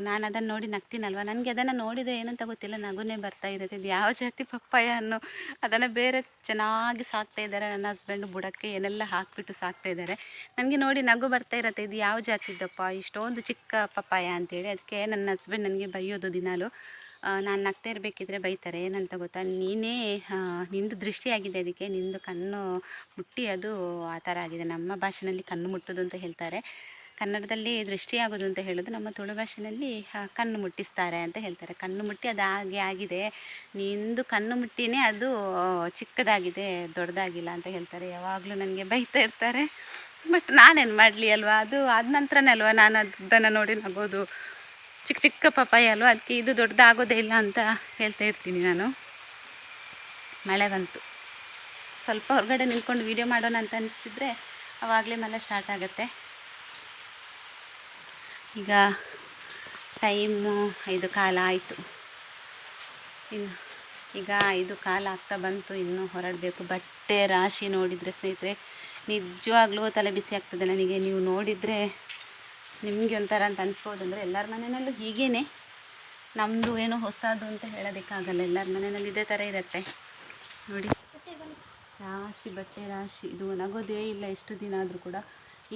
ನಾನು ಅದನ್ನು ನೋಡಿ ನಗ್ತೀನಲ್ವ, ನನಗೆ ಅದನ್ನು ನೋಡಿದರೆ ಏನಂತ ಗೊತ್ತಿಲ್ಲ, ನಗುನೇ ಬರ್ತಾ ಇರುತ್ತೆ. ಇದು ಯಾವ ಜಾತಿ ಪಪ್ಪಾಯ ಅನ್ನೋ, ಅದನ್ನು ಬೇರೆ ಚೆನ್ನಾಗಿ ಸಾಕ್ತಾ ಇದ್ದಾರೆ ನನ್ನ ಹಸ್ಬೆಂಡು. ಬುಡಕ್ಕೆ ಏನೆಲ್ಲ ಹಾಕಿಬಿಟ್ಟು ಸಾಕ್ತಾ ಇದ್ದಾರೆ. ನನಗೆ ನೋಡಿ ನಗು ಬರ್ತಾ ಇರುತ್ತೆ, ಇದು ಯಾವ ಜಾತಿದ್ದಪ್ಪ ಇಷ್ಟೊಂದು ಚಿಕ್ಕ ಪಪ್ಪಾಯ ಅಂತೇಳಿ. ಅದಕ್ಕೆ ನನ್ನ ಹಸ್ಬೆಂಡ್ ನನಗೆ ಬೈಯೋದು ದಿನಾಲು. ನಾನು ನಗ್ತಾ ಇರಬೇಕಿದ್ರೆ ಬೈತಾರೆ. ಏನಂತ ಗೊತ್ತಾ, ನಿಂದು ದೃಷ್ಟಿಯಾಗಿದೆ, ಅದಕ್ಕೆ ನಿಂದು ಕಣ್ಣು ಮುಟ್ಟಿ ಅದು ಆ ಥರ ಆಗಿದೆ. ನಮ್ಮ ಭಾಷೆಯಲ್ಲಿ ಕಣ್ಣು ಮುಟ್ಟೋದು ಅಂತ ಹೇಳ್ತಾರೆ, ಕನ್ನಡದಲ್ಲಿ ದೃಷ್ಟಿಯಾಗೋದು ಅಂತ ಹೇಳೋದು, ನಮ್ಮ ತುಳು ಭಾಷೆಯಲ್ಲಿ ಕಣ್ಣು ಮುಟ್ಟಿಸ್ತಾರೆ ಅಂತ ಹೇಳ್ತಾರೆ. ಕಣ್ಣು ಮುಟ್ಟಿ ಅದು ಹಾಗೆ ಆಗಿದೆ, ನಿಂದು ಕಣ್ಣು ಮುಟ್ಟಿನೇ ಅದು ಚಿಕ್ಕದಾಗಿದೆ, ದೊಡ್ಡದಾಗಿಲ್ಲ ಅಂತ ಹೇಳ್ತಾರೆ. ಯಾವಾಗಲೂ ನನಗೆ ಬೈತಾ ಇರ್ತಾರೆ. ಬಟ್ ನಾನೇನು ಮಾಡಲಿ ಅಲ್ವಾ, ಅದು ಆದ ನಂತರನೇ ಅಲ್ವಾ ನಾನು ಅದನ್ನು ನೋಡಿ ನಗೋದು. ಚಿಕ್ಕ ಪಪ್ಪಾಯ ಅಲ್ವಾ, ಅದಕ್ಕೆ ಇದು ದೊಡ್ಡದಾಗೋದೇ ಇಲ್ಲ ಅಂತ ಹೇಳ್ತಾ ಇರ್ತೀನಿ ನಾನು. ಮಳೆ ಬಂತು, ಸ್ವಲ್ಪ ಹೊರಗಡೆ ನಿಂತ್ಕೊಂಡು ವೀಡಿಯೋ ಮಾಡೋಣ ಅಂತ ಅನಿಸಿದರೆ ಆವಾಗಲೇ ಮಳೆ ಸ್ಟಾರ್ಟ್ ಆಗುತ್ತೆ. ಈಗ ಟೈಮು 5:15 ಆಯಿತು. ಈಗ 5:15 ಆಗ್ತಾ ಬಂತು, ಇನ್ನೂ ಹೊರಡಬೇಕು. ಬಟ್ಟೆ ರಾಶಿ ನೋಡಿದರೆ ಸ್ನೇಹಿತರೆ ನಿಜವಾಗ್ಲೂ ತಲೆ ಬಿಸಿ ಆಗ್ತದೆ ನನಗೆ. ನೀವು ನೋಡಿದರೆ ನಿಮಗೆ ಒಂಥರ ಅಂತ ಅನಿಸ್ಬೋದು. ಅಂದರೆ ಎಲ್ಲರ ಮನೆಯಲ್ಲೂ ಹೀಗೇ, ನಮ್ಮದು ಏನೋ ಹೊಸದು ಅಂತ ಹೇಳೋದಕ್ಕಾಗಲ್ಲ, ಎಲ್ಲರ ಮನೆಯಲ್ಲಿ ಇದೇ ಥರ ಇರುತ್ತೆ ನೋಡಿ. ರಾಶಿ ಬಟ್ಟೆ ರಾಶಿ, ಇದು ಒಣಗೋದೇ ಇಲ್ಲ ಎಷ್ಟು ದಿನ ಆದರೂ ಕೂಡ.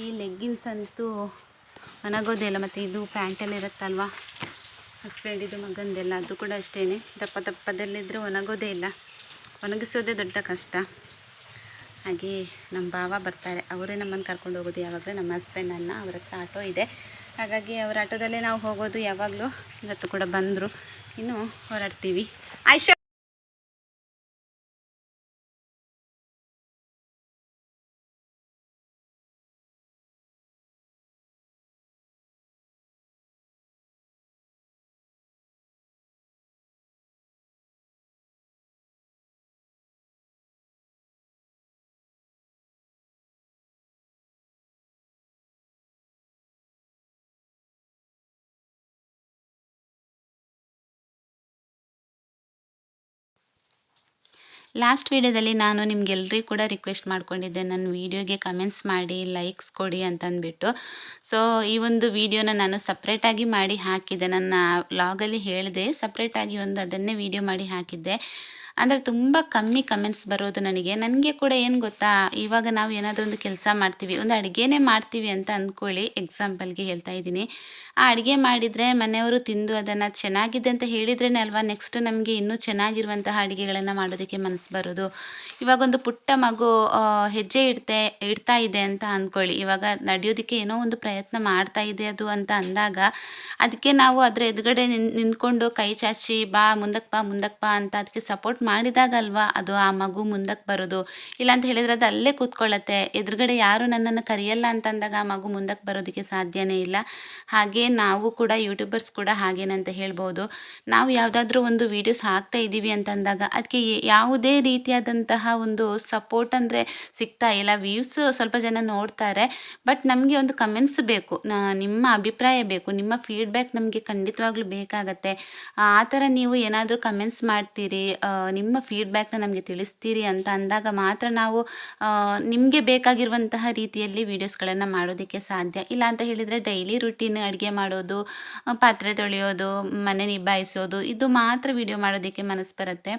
ಈ ಲೆಗ್ಗಿನ್ಸ್ ಅಂತೂ ಒಣಗೋದೇ ಇಲ್ಲ. ಮತ್ತು ಇದು ಪ್ಯಾಂಟೆಲ್ಲ ಇರುತ್ತಲ್ವ ಹಸ್ಬೆಂಡಿದು ಮಗಂದೆಲ್ಲ, ಅದು ಕೂಡ ಅಷ್ಟೇ, ದಪ್ಪದಲ್ಲಿದ್ದರೆ ಒಣಗೋದೇ ಇಲ್ಲ, ಒಣಗಿಸೋದೇ ದೊಡ್ಡ ಕಷ್ಟ. ಹಾಗೆ ನಮ್ಮ ಭಾವ ಬರ್ತಾರೆ, ಅವರೇ ನಮ್ಮನ್ನು ಕರ್ಕೊಂಡು ಹೋಗೋದು ಯಾವಾಗಲೂ, ನಮ್ಮ ಹಸ್ಬೆಂಡನ್ನು. ಅವ್ರ ಹತ್ರ ಆಟೋ ಇದೆ, ಹಾಗಾಗಿ ಅವರ ಆಟೋದಲ್ಲೇ ನಾವು ಹೋಗೋದು ಯಾವಾಗಲೂ. ಇವತ್ತು ಕೂಡ ಬಂದರು, ಇನ್ನು ಹೊರಡ್ತೀವಿ. ಆಯ್ಷಾ ಲಾಸ್ಟ್ ವೀಡಿಯೋದಲ್ಲಿ ನಾನು ನಿಮಗೆಲ್ಲರಿಗೂ ಕೂಡ ರಿಕ್ವೆಸ್ಟ್ ಮಾಡ್ಕೊಂಡಿದ್ದೆ, ನನ್ನ ವೀಡಿಯೋಗೆ ಕಮೆಂಟ್ಸ್ ಮಾಡಿ, ಲೈಕ್ಸ್ ಕೊಡಿ ಅಂತಂದ್ಬಿಟ್ಟು. ಸೊ ಈ ಒಂದು ವೀಡಿಯೋನ ನಾನು ಸಪ್ರೇಟಾಗಿ ಮಾಡಿ ಹಾಕಿದ್ದೆ, ನನ್ನ ವ್ಲಾಗಲ್ಲಿ ಹೇಳಿದೆ, ಸಪ್ರೇಟಾಗಿ ಅದನ್ನೇ ವೀಡಿಯೋ ಮಾಡಿ ಹಾಕಿದ್ದೆ. ಅಂದರೆ ತುಂಬ ಕಮ್ಮಿ ಕಮೆಂಟ್ಸ್ ಬರೋದು ನನಗೆ ಕೂಡ. ಏನು ಗೊತ್ತಾ, ಇವಾಗ ನಾವು ಏನಾದರೂ ಒಂದು ಕೆಲಸ ಮಾಡ್ತೀವಿ, ಒಂದು ಅಡುಗೆನೇ ಮಾಡ್ತೀವಿ ಅಂತ ಅಂದ್ಕೊಳ್ಳಿ, ಎಕ್ಸಾಂಪಲ್ಗೆ ಹೇಳ್ತಾ ಇದ್ದೀನಿ. ಆ ಅಡುಗೆ ಮಾಡಿದರೆ ಮನೆಯವರು ತಿಂದು ಅದನ್ನು ಚೆನ್ನಾಗಿದೆ ಅಂತ ಹೇಳಿದ್ರೇ ಅಲ್ವಾ ನೆಕ್ಸ್ಟ್ ನಮಗೆ ಇನ್ನೂ ಚೆನ್ನಾಗಿರುವಂತಹ ಅಡುಗೆಗಳನ್ನು ಮಾಡೋದಕ್ಕೆ ಮನಸ್ಸು ಬರೋದು. ಇವಾಗ ಒಂದು ಪುಟ್ಟ ಮಗು ಹೆಜ್ಜೆ ಇಡ್ತಾ ಇದೆ ಅಂತ ಅಂದ್ಕೊಳ್ಳಿ, ಇವಾಗ ನಡೆಯೋದಕ್ಕೆ ಏನೋ ಒಂದು ಪ್ರಯತ್ನ ಮಾಡ್ತಾ ಇದೆ ಅದು ಅಂತ ಅಂದಾಗ, ಅದಕ್ಕೆ ನಾವು ಅದರ ಎದುರುಗಡೆ ನಿಂತ್ಕೊಂಡು ಕೈ ಚಾಚಿ ಮುಂದಕ್ಕೆ ಬಾ ಅಂತ ಅದಕ್ಕೆ ಸಪೋರ್ಟ್ ಮಾಡಿದಾಗ ಅಲ್ವಾ ಅದು ಆ ಮಗು ಮುಂದಕ್ಕೆ ಬರೋದು. ಇಲ್ಲ ಅಂತ ಹೇಳಿದರೆ ಅದು ಅಲ್ಲೇ ಕೂತ್ಕೊಳ್ಳುತ್ತೆ. ಎದುರುಗಡೆ ಯಾರು ನನ್ನನ್ನು ಕರೆಯಲ್ಲ ಅಂತಂದಾಗ ಆ ಮಗು ಮುಂದಕ್ಕೆ ಬರೋದಕ್ಕೆ ಸಾಧ್ಯನೇ ಇಲ್ಲ. ಹಾಗೆ ನಾವು ಕೂಡ ಯೂಟ್ಯೂಬರ್ಸ್ ಕೂಡ ಹಾಗೇನಂತ ಹೇಳ್ಬೋದು. ನಾವು ಯಾವುದಾದ್ರೂ ಒಂದು ವೀಡಿಯೋಸ್ ಹಾಕ್ತಾ ಇದ್ದೀವಿ ಅಂತಂದಾಗ ಅದಕ್ಕೆ ಯಾವುದೇ ರೀತಿಯಾದಂತಹ ಒಂದು ಸಪೋರ್ಟ್ ಅಂದರೆ ಸಿಗ್ತಾ ಇಲ್ಲ. ವ್ಯೂಸ್ ಸ್ವಲ್ಪ ಜನ ನೋಡ್ತಾರೆ, ಬಟ್ ನಮಗೆ ಒಂದು ಕಮೆಂಟ್ಸ್ ಬೇಕು, ನಿಮ್ಮ ಅಭಿಪ್ರಾಯ ಬೇಕು, ನಿಮ್ಮ ಫೀಡ್ಬ್ಯಾಕ್ ನಮಗೆ ಖಂಡಿತವಾಗ್ಲೂ ಬೇಕಾಗತ್ತೆ. ಆ ಥರ ನೀವು ಏನಾದರೂ ಕಮೆಂಟ್ಸ್ ಮಾಡ್ತೀರಿ, ನಿಮ್ಮ ಫೀಡ್ಬ್ಯಾಕ್ನ ನಮಗೆ ತಿಳಿಸ್ತೀರಿ ಅಂತ ಅಂದಾಗ ಮಾತ್ರ ನಾವು ನಿಮಗೆ ಬೇಕಾಗಿರುವಂತಹ ರೀತಿಯಲ್ಲಿ ವೀಡಿಯೋಸ್ಗಳನ್ನು ಮಾಡೋದಕ್ಕೆ ಸಾಧ್ಯ. ಇಲ್ಲ ಅಂತ ಹೇಳಿದರೆ ಡೈಲಿ ರುಟೀನ್ ಅಡುಗೆ ಮಾಡೋದು, ಪಾತ್ರೆ ತೊಳೆಯೋದು, ಮನೆ ನಿಭಾಯಿಸೋದು, ಇದು ಮಾತ್ರ ವೀಡಿಯೋ ಮಾಡೋದಕ್ಕೆ ಮನಸ್ಸು ಬರುತ್ತೆ.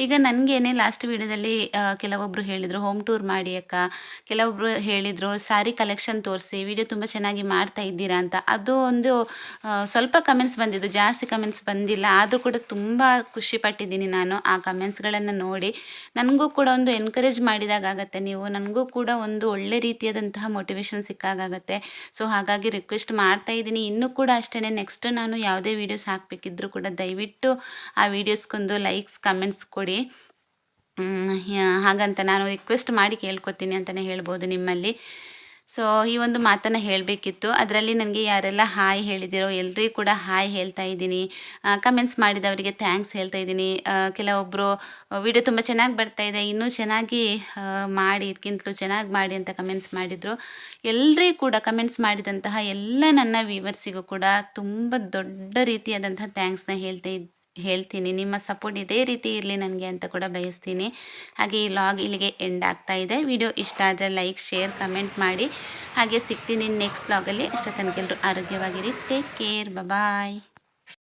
ಈಗ ನನಗೇನೆ ಲಾಸ್ಟ್ ವೀಡಿಯೋದಲ್ಲಿ ಕೆಲವೊಬ್ಬರು ಹೇಳಿದರು ಹೋಮ್ ಟೂರ್ ಮಾಡಿ ಅಕ್ಕ, ಕೆಲವೊಬ್ಬರು ಹೇಳಿದರು ಸ್ಯಾರಿ ಕಲೆಕ್ಷನ್ ತೋರಿಸಿ, ವಿಡಿಯೋ ತುಂಬ ಚೆನ್ನಾಗಿ ಮಾಡ್ತಾ ಇದ್ದೀರಾ ಅಂತ. ಅದು ಒಂದು ಸ್ವಲ್ಪ ಕಮೆಂಟ್ಸ್ ಬಂದಿದ್ದು, ಜಾಸ್ತಿ ಕಮೆಂಟ್ಸ್ ಬಂದಿಲ್ಲ. ಆದರೂ ಕೂಡ ತುಂಬ ಖುಷಿ ಪಟ್ಟಿದ್ದೀನಿ ನಾನು ಆ ಕಮೆಂಟ್ಸ್ಗಳನ್ನು ನೋಡಿ. ನನಗೂ ಕೂಡ ಒಂದು ಎನ್ಕರೇಜ್ ಮಾಡಿದಾಗತ್ತೆ, ನೀವು ನನಗೂ ಕೂಡ ಒಂದು ಒಳ್ಳೆ ರೀತಿಯಾದಂತಹ ಮೋಟಿವೇಶನ್ ಸಿಕ್ಕಾಗತ್ತೆ. ಸೊ ಹಾಗಾಗಿ ರಿಕ್ವೆಸ್ಟ್ ಮಾಡ್ತಾ ಇದ್ದೀನಿ. ಇನ್ನೂ ಕೂಡ ಅಷ್ಟೇ, ನೆಕ್ಸ್ಟ್ ನಾನು ಯಾವುದೇ ವೀಡಿಯೋಸ್ ಹಾಕಬೇಕಿದ್ರೂ ಕೂಡ ದಯವಿಟ್ಟು ಆ ವೀಡಿಯೋಸ್ಗೊಂದು ಲೈಕ್ಸ್ ಕಮೆಂಟ್ಸ್ ಕೊಡಿ. ಹಾಗಂತ ನಾನು ರಿಕ್ವೆಸ್ಟ್ ಮಾಡಿ ಕೇಳ್ಕೊತೀನಿ ಅಂತಲೇ ಹೇಳ್ಬೋದು ನಿಮ್ಮಲ್ಲಿ. ಸೊ ಈ ಒಂದು ಮಾತನ್ನು ಹೇಳಬೇಕಿತ್ತು. ಅದರಲ್ಲಿ ನನಗೆ ಯಾರೆಲ್ಲ ಹಾಯ್ ಹೇಳಿದಿರೋ ಎಲ್ರಿಗೂ ಕೂಡ ಹಾಯ್ ಹೇಳ್ತಾ ಇದ್ದೀನಿ. ಕಮೆಂಟ್ಸ್ ಮಾಡಿದವರಿಗೆ ಥ್ಯಾಂಕ್ಸ್ ಹೇಳ್ತಾ ಇದ್ದೀನಿ. ಕೆಲವೊಬ್ಬರು ವಿಡಿಯೋ ತುಂಬ ಚೆನ್ನಾಗಿ ಬರ್ತಾಯಿದೆ, ಇನ್ನೂ ಚೆನ್ನಾಗಿ ಮಾಡಿ, ಇದಕ್ಕಿಂತಲೂ ಚೆನ್ನಾಗಿ ಮಾಡಿ ಅಂತ ಕಮೆಂಟ್ಸ್ ಮಾಡಿದರು. ಎಲ್ಲರಿಗೂ ಕೂಡ ಕಮೆಂಟ್ಸ್ ಮಾಡಿದಂತಹ ಎಲ್ಲ ನನ್ನ ವ್ಯೂವರ್ಸಿಗೂ ಕೂಡ ತುಂಬ ದೊಡ್ಡ ರೀತಿಯಾದಂತಹ ಥ್ಯಾಂಕ್ಸ್ನ ಹೇಳ್ತೀನಿ. ನಿಮ್ಮ ಸಪೋರ್ಟ್ ಇದೇ ರೀತಿ ಇರಲಿ ನನಗೆ ಅಂತ ಕೂಡ ಬಯಸ್ತೀನಿ. ಹಾಗೆ ಈ ಲಾಗ್ ಇಲ್ಲಿಗೆ ಎಂಡ್ ಆಗ್ತಾ ಇದೆ. ವಿಡಿಯೋ ಇಷ್ಟ ಆದರೆ ಲೈಕ್, ಶೇರ್, ಕಮೆಂಟ್ ಮಾಡಿ. ಹಾಗೆ ಸಿಗ್ತೀನಿ ನೆಕ್ಸ್ಟ್ ಲಾಗಲ್ಲಿ. ಅಷ್ಟೊತ್ತನಕ ಎಲ್ಲರೂ ಆರೋಗ್ಯವಾಗಿರಿ. Take care. ಬಾಯ್.